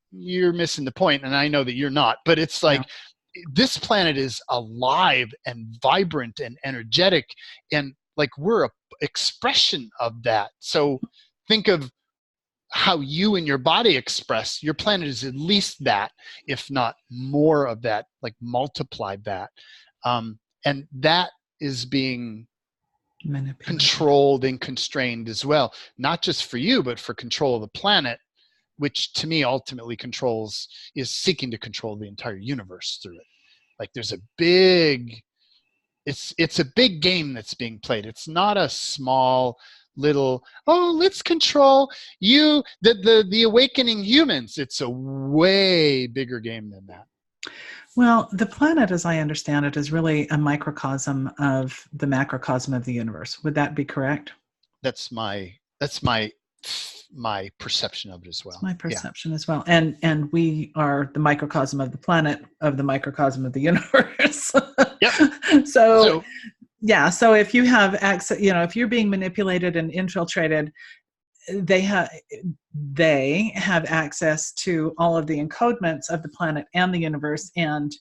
you're missing the point. And I know that you're not, but it's like this planet is alive and vibrant and energetic, and like we're a expression of that. So think of how you and your body express. Your planet is at least that, if not more of that, like multiplied that. And that is being controlled and constrained as well, not just for you, but for control of the planet, which to me ultimately is seeking to control the entire universe through it. Like there's a big it's a big game that's being played. It's not a small little, oh, let's control the awakening humans. It's a way bigger game than that. Well, the planet, as I understand it, is really a microcosm of the macrocosm of the universe. Would that be correct? That's my perception of it as well. It's my perception as well. And we are the microcosm of the planet, of the microcosm of the universe. Yep. So yeah. So if you have access, if you're being manipulated and infiltrated, they have access to all of the encodements of the planet and the universe and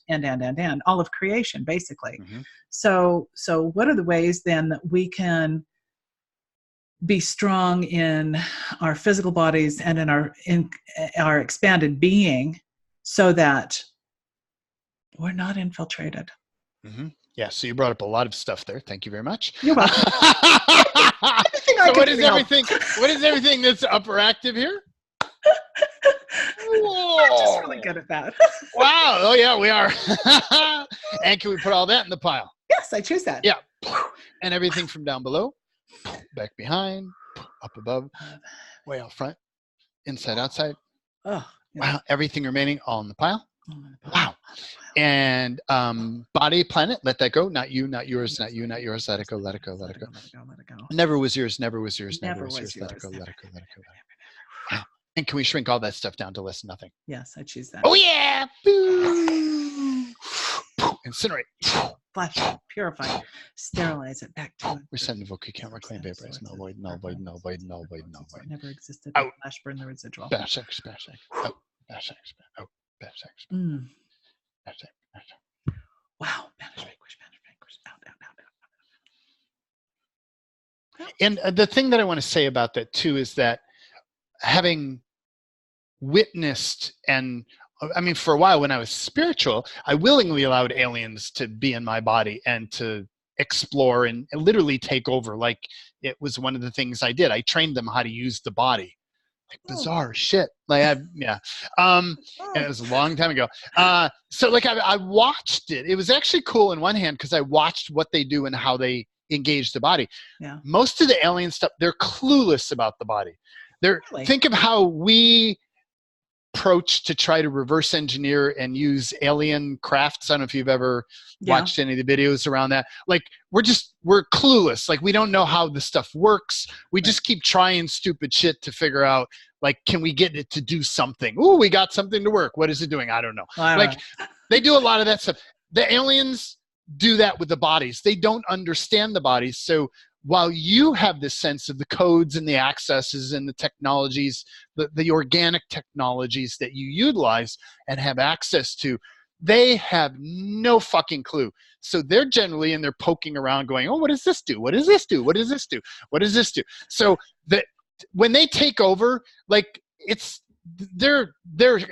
all of creation, basically. Mm-hmm. So what are the ways then that we can be strong in our physical bodies and in our expanded being, so that we're not infiltrated? Mm-hmm. Yeah, so you brought up a lot of stuff there. Thank you very much. You're welcome. So what is everything? What is everything that's upper active here? Whoa. I'm just really good at that. Wow. Oh yeah, we are. And can we put all that in the pile? Yes, I choose that. Yeah. And everything from down below, back behind, up above, way out front, inside, outside. Oh. Yeah. Wow. Everything remaining all in the pile. Wow. And body, planet, let that go. Not you, not yours, not you, not yours. Let it go, let it go, let it go. Let it go, let it go. Never was yours, never was yours, never was yours. Let it go, let it go, let it go. Wow. And can we shrink all that stuff down to less than nothing? Yes, I choose that. Oh yeah! Boom. Incinerate. Flash, purify, sterilize it back to it. Resend, invoke, can't reclaim, vaporize, null void, null void, null void, null void, null void. Never existed. Out. Flash, burn the residual. Bash X, bash X. Out. Bash X, out. Bash X. Bash X, bash X. Wow. Banish, vanquish, out, out, out, out. And the thing that I want to say about that too is that having witnessed, and I mean, for a while when I was spiritual, I willingly allowed aliens to be in my body and to explore and literally take over. Like, it was one of the things I did. I trained them how to use the body. Like, bizarre shit. Like, and it was a long time ago. So like I watched it. It was actually cool in one hand because I watched what they do and how they engage the body. Yeah. Most of the alien stuff, they're clueless about the body. Think of how we approach to try to reverse engineer and use alien crafts. I don't know if you've ever watched any of the videos around that. Like, we're clueless. Like, we don't know how the stuff works. We just keep trying stupid shit to figure out, like, can we get it to do something? Ooh, we got something to work. What is it doing? I don't know. They do a lot of that stuff. The aliens do that with the bodies. They don't understand the bodies. So while you have this sense of the codes and the accesses and the technologies, the organic technologies that you utilize and have access to, they have no fucking clue. So they're generally in there poking around going, oh, what does this do? What does this do? What does this do? What does this do? So that when they take over, like, they're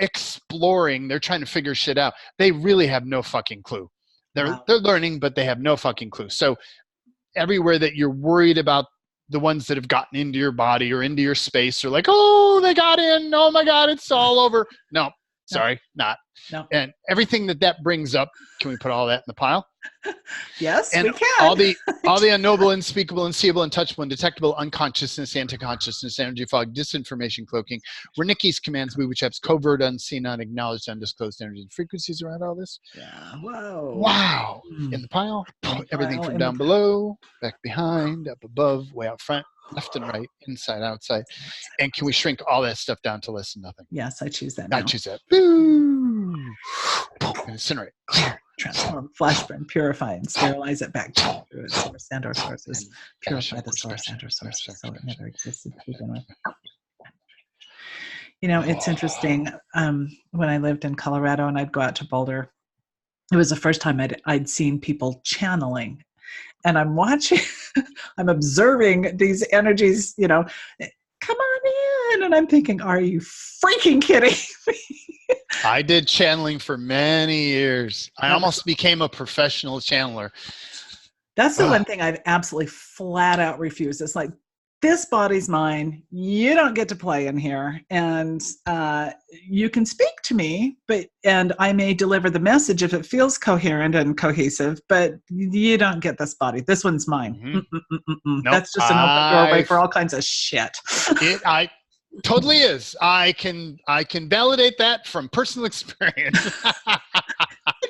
exploring, they're trying to figure shit out. They really have no fucking clue. They're learning, but they have no fucking clue. So everywhere that you're worried about the ones that have gotten into your body or into your space, or like, oh, they got in, oh my God, it's all over. No, sorry, not. No. And everything that brings up, can we put all that in the pile? Yes, and we can. all the unknowable, unspeakable, unseeable, untouchable, undetectable, unconsciousness, anti-consciousness, energy fog, disinformation cloaking, were Nikki's commands, which have covert, unseen, unacknowledged, undisclosed energy and frequencies around all this. Yeah. Whoa. Wow. In the pile. Everything from down below, back behind, up above, way out front, left and right, inside, outside. And can we shrink all that stuff down to less than nothing? Yes, I choose that now. I choose that. Boom. Incinerate. Clear. Transform, flash burn, purify, and sterilize it back to its source and our sources. Purify the source and our sources, so it never existed to begin with. It's interesting. When I lived in Colorado and I'd go out to Boulder, it was the first time I'd seen people channeling. And I'm watching, I'm observing these energies, come on in. And I'm thinking, are you freaking kidding me? I did channeling for many years. I almost became a professional channeler. That's the one thing I've absolutely flat out refused. It's like, this body's mine. You don't get to play in here. And you can speak to me, and I may deliver the message if it feels coherent and cohesive, but you don't get this body. This one's mine. Nope, that's just an open doorway for all kinds of shit. I totally is. I can validate that from personal experience.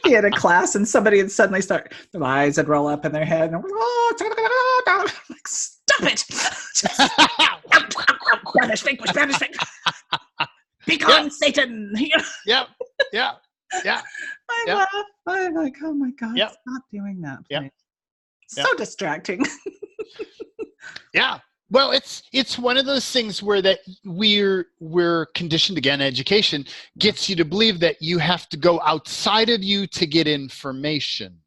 Be in a class and somebody would suddenly start, their eyes would roll up in their head, and like, stop it! Banish, vanquish, banish, vanquish. Be gone, Satan! Yeah. I laugh. I'm like, oh my God, stop doing that, please. So distracting. Yeah. Well, it's one of those things where that we're conditioned, again, education gets you to believe that you have to go outside of you to get information.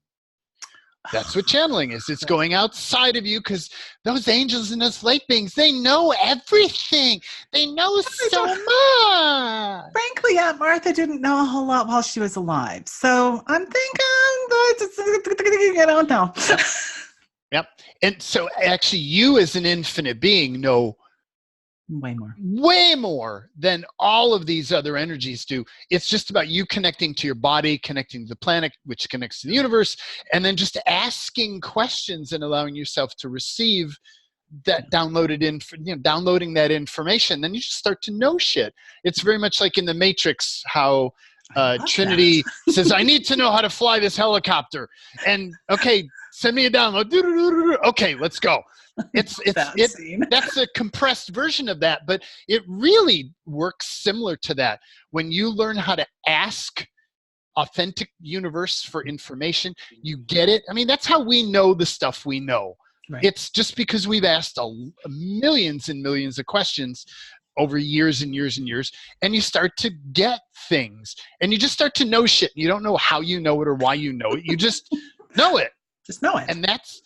That's what channeling is. It's going outside of you, because those angels and those light beings, they know everything. They know so much. Frankly, Aunt Martha didn't know a whole lot while she was alive. So I'm thinking, I don't know. Yep. And so actually you as an infinite being know way more than all of these other energies do. It's just about you connecting to your body, connecting to the planet, which connects to the universe, and then just asking questions and allowing yourself to receive that downloading that information. Then you just start to know shit. It's very much like in the Matrix, how Trinity says, I need to know how to fly this helicopter. And okay, send me a download. Okay, let's go. That's a compressed version of that, but it really works similar to that. When you learn how to ask authentic universe for information, you get it. I mean, that's how we know the stuff we know. Right. It's just because we've asked millions and millions of questions over years and years and years, and you start to get things, and you just start to know shit. You don't know how you know it or why you know it. You just know it. Just know it. And that's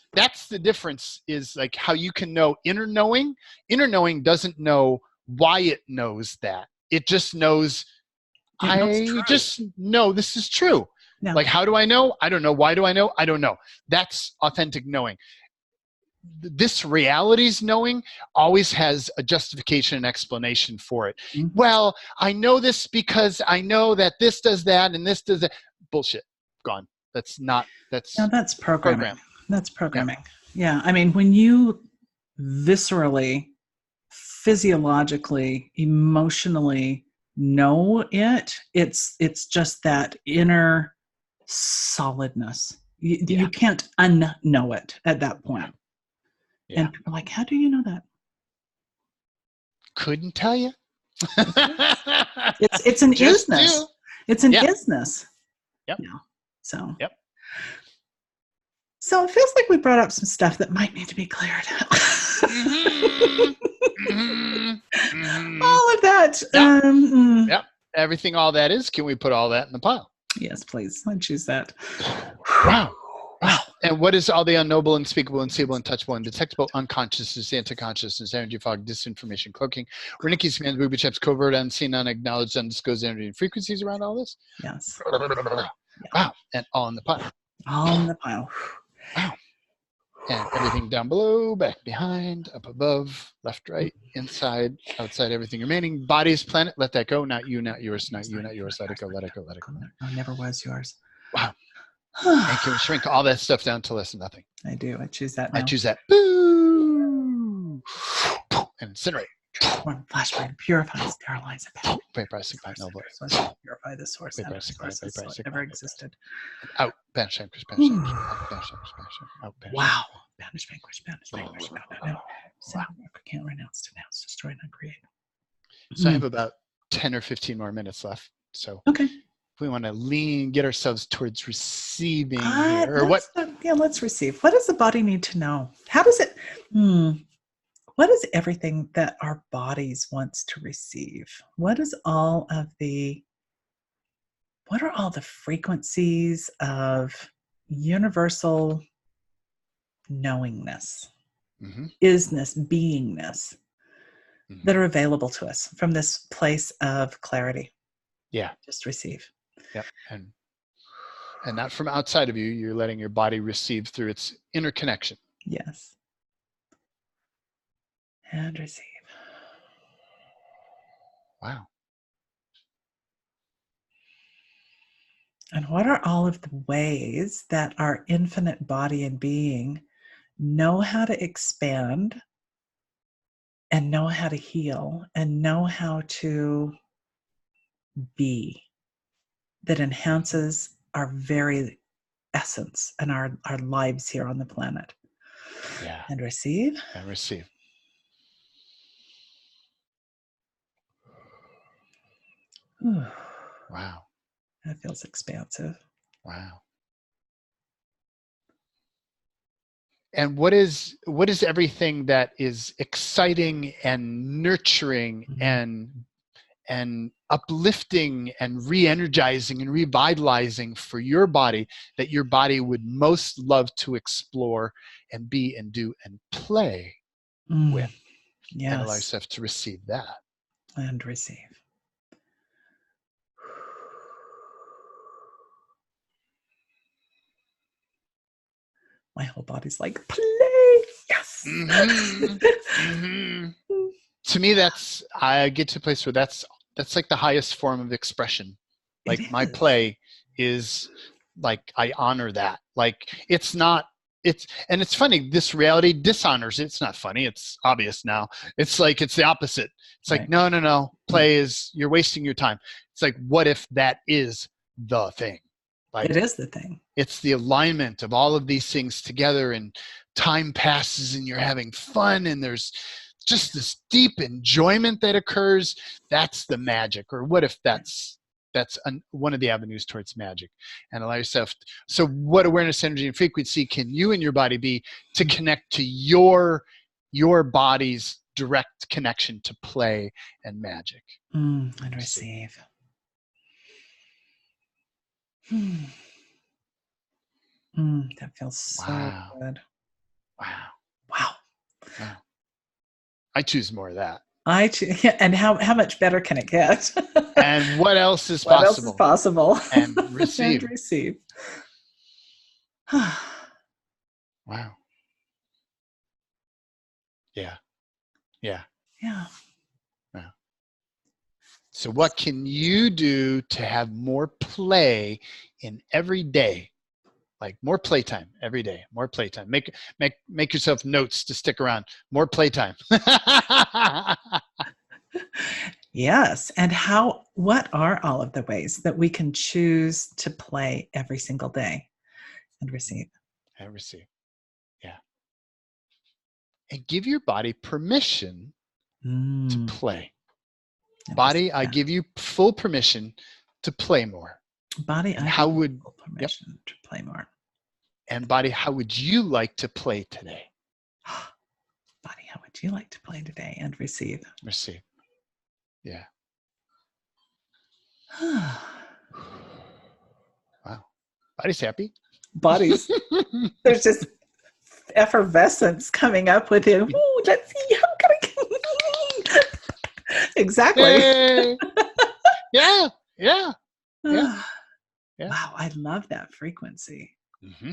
the difference, is like how you can know inner knowing. Inner knowing doesn't know why it knows that. It just knows, I just know this is true. No. Like, how do I know? I don't know. Why do I know? I don't know. That's authentic knowing. This reality's knowing always has a justification and explanation for it. Mm-hmm. Well, I know this because I know that this does that and this does that. Bullshit. Gone. That's programming. That's programming. Yeah. I mean, when you viscerally, physiologically, emotionally know it, it's just that inner solidness. You can't unknow it at that point. Yeah. And people are like, how do you know that? Couldn't tell you. It's an isness. It's an isness. Yep. Yeah. So. Yep. So it feels like we brought up some stuff that might need to be cleared. All of that. Yep. Yep. Everything, all that is. Can we put all that in the pile? Yes, please. I choose that. Wow. Wow. And what is all the unknowable, unspeakable, unseeable, untouchable, undetectable, unconsciousness, anti-consciousness, energy fog, disinformation, cloaking, Wernicke's commands, booby traps, covert, unseen, unacknowledged, undisclosed energy and frequencies around all this? Yes. Wow. And all in the pile. All in the pile. Wow. And everything down below, back behind, up above, left, right, inside, outside, everything remaining. Bodies, planet, let that go. Not you, not yours, not you, not yours. Let it go, let it go, let it go. No, never was yours. Wow. And can we shrink all that stuff down to less than nothing? I do. I choose that now. I choose that. Boo! And incinerate. Flashlight, purify, sterilize it. Vaporize, noble. Purify the source. Never existed. Out. Banish, vanquish, banish, vanquish. Out. Banish. Wow. Banish, vanquish, banish, vanquish. No. Can't renounce, denounce, destroy, and uncreate. So I have about 10 or 15 more minutes left. So okay. If we want to get ourselves towards receiving here, or what? Let's receive. What does the body need to know? How does it? What is everything that our bodies wants to receive? What are all the frequencies of universal knowingness, isness, beingness that are available to us from this place of clarity? Yeah. Just receive. Yep. And not from outside of you, you're letting your body receive through its inner connection. Yes. And receive. Wow. And what are all of the ways that our infinite body and being know how to expand and know how to heal and know how to be, that enhances our very essence and our lives here on the planet? Yeah. And receive. And receive. Ooh, Wow. that feels expansive. Wow. And what is everything that is exciting and nurturing and uplifting and re-energizing and revitalizing for your body that your body would most love to explore and be and do and play with? And allow Yes. yourself to receive that. And receive. My whole body's like, play. Yes. Mm-hmm. Mm-hmm. To me, I get to a place where that's like the highest form of expression. Like my play is like, I honor that. Like it's funny, this reality dishonors it. It's not funny, it's obvious now. It's like, it's the opposite. It's like, no, play is, you're wasting your time. It's like, what if that is the thing? Like, it is the thing. It's the alignment of all of these things together, and time passes and you're having fun and there's just this deep enjoyment that occurs. That's the magic. Or what if that's one of the avenues towards magic? And allow yourself. So what awareness, energy, and frequency can you and your body be to connect to your body's direct connection to play and magic? And receive. That feels so good. Wow. I choose more of that. And how much better can it get? And what else is what possible? Else is possible? And receive. And receive. Wow. Yeah. Yeah. Yeah. Yeah. So what can you do to have more play in every day? Like more playtime every day, more playtime. Make yourself notes to stick around. More playtime. Yes. And what are all of the ways that we can choose to play every single day? And receive. And receive. Yeah. And give your body permission to play. Body, I give you full permission to play more. Body, and I how give would you full permission to play more. And body, how would you like to play today? Body, how would you like to play today? And receive. Receive. Yeah. Wow. Body's happy. There's just effervescence coming up with him. Ooh, let's see, how can I exactly. Yeah. Wow, I love that frequency. Mm-hmm.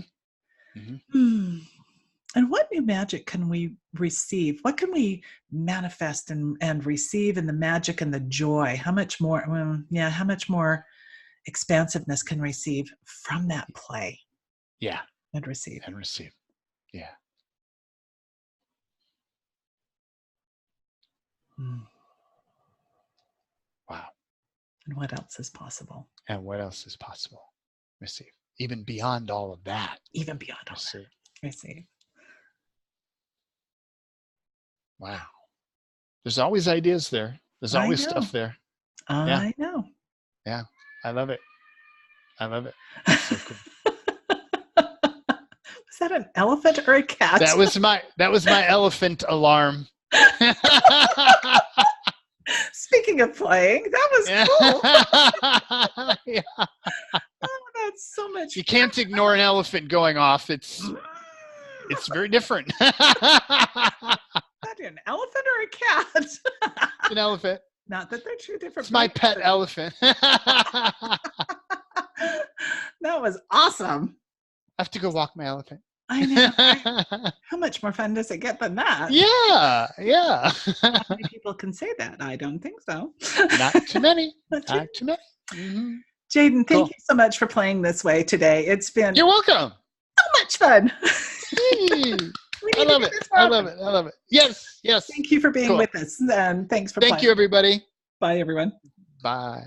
And what new magic can we receive? What can we manifest and receive in the magic and the joy? How much more? How much more expansiveness can receive from that play? Yeah. And receive. And receive. Yeah. Wow. And what else is possible? And what else is possible? Receive. Even beyond all of that. Even beyond all receive. That. Receive. Wow. There's always ideas there. There's always stuff there. I know. Yeah. I love it. I love it. It's so cool. Was that an elephant or a cat? That was my elephant alarm. Speaking of playing, that was cool. Yeah. Oh, that's so much. You can't ignore an elephant going off. It's very different. Is that an elephant or a cat? An elephant. Not that they're two different. It's my pet elephant. That was awesome. I have to go walk my elephant. I know. How much more fun does it get than that? Yeah. How many people can say that? I don't think so. Not too many. Not Not too many. Mm-hmm. Jaden, thank Cool. you so much for playing this way today. It's been You're welcome. so much fun. We I need to love do it. this more I often. love it. I love it. Yes. Thank you for being Cool. with us, and thanks for Thank playing. you, everybody. Bye, everyone. Bye.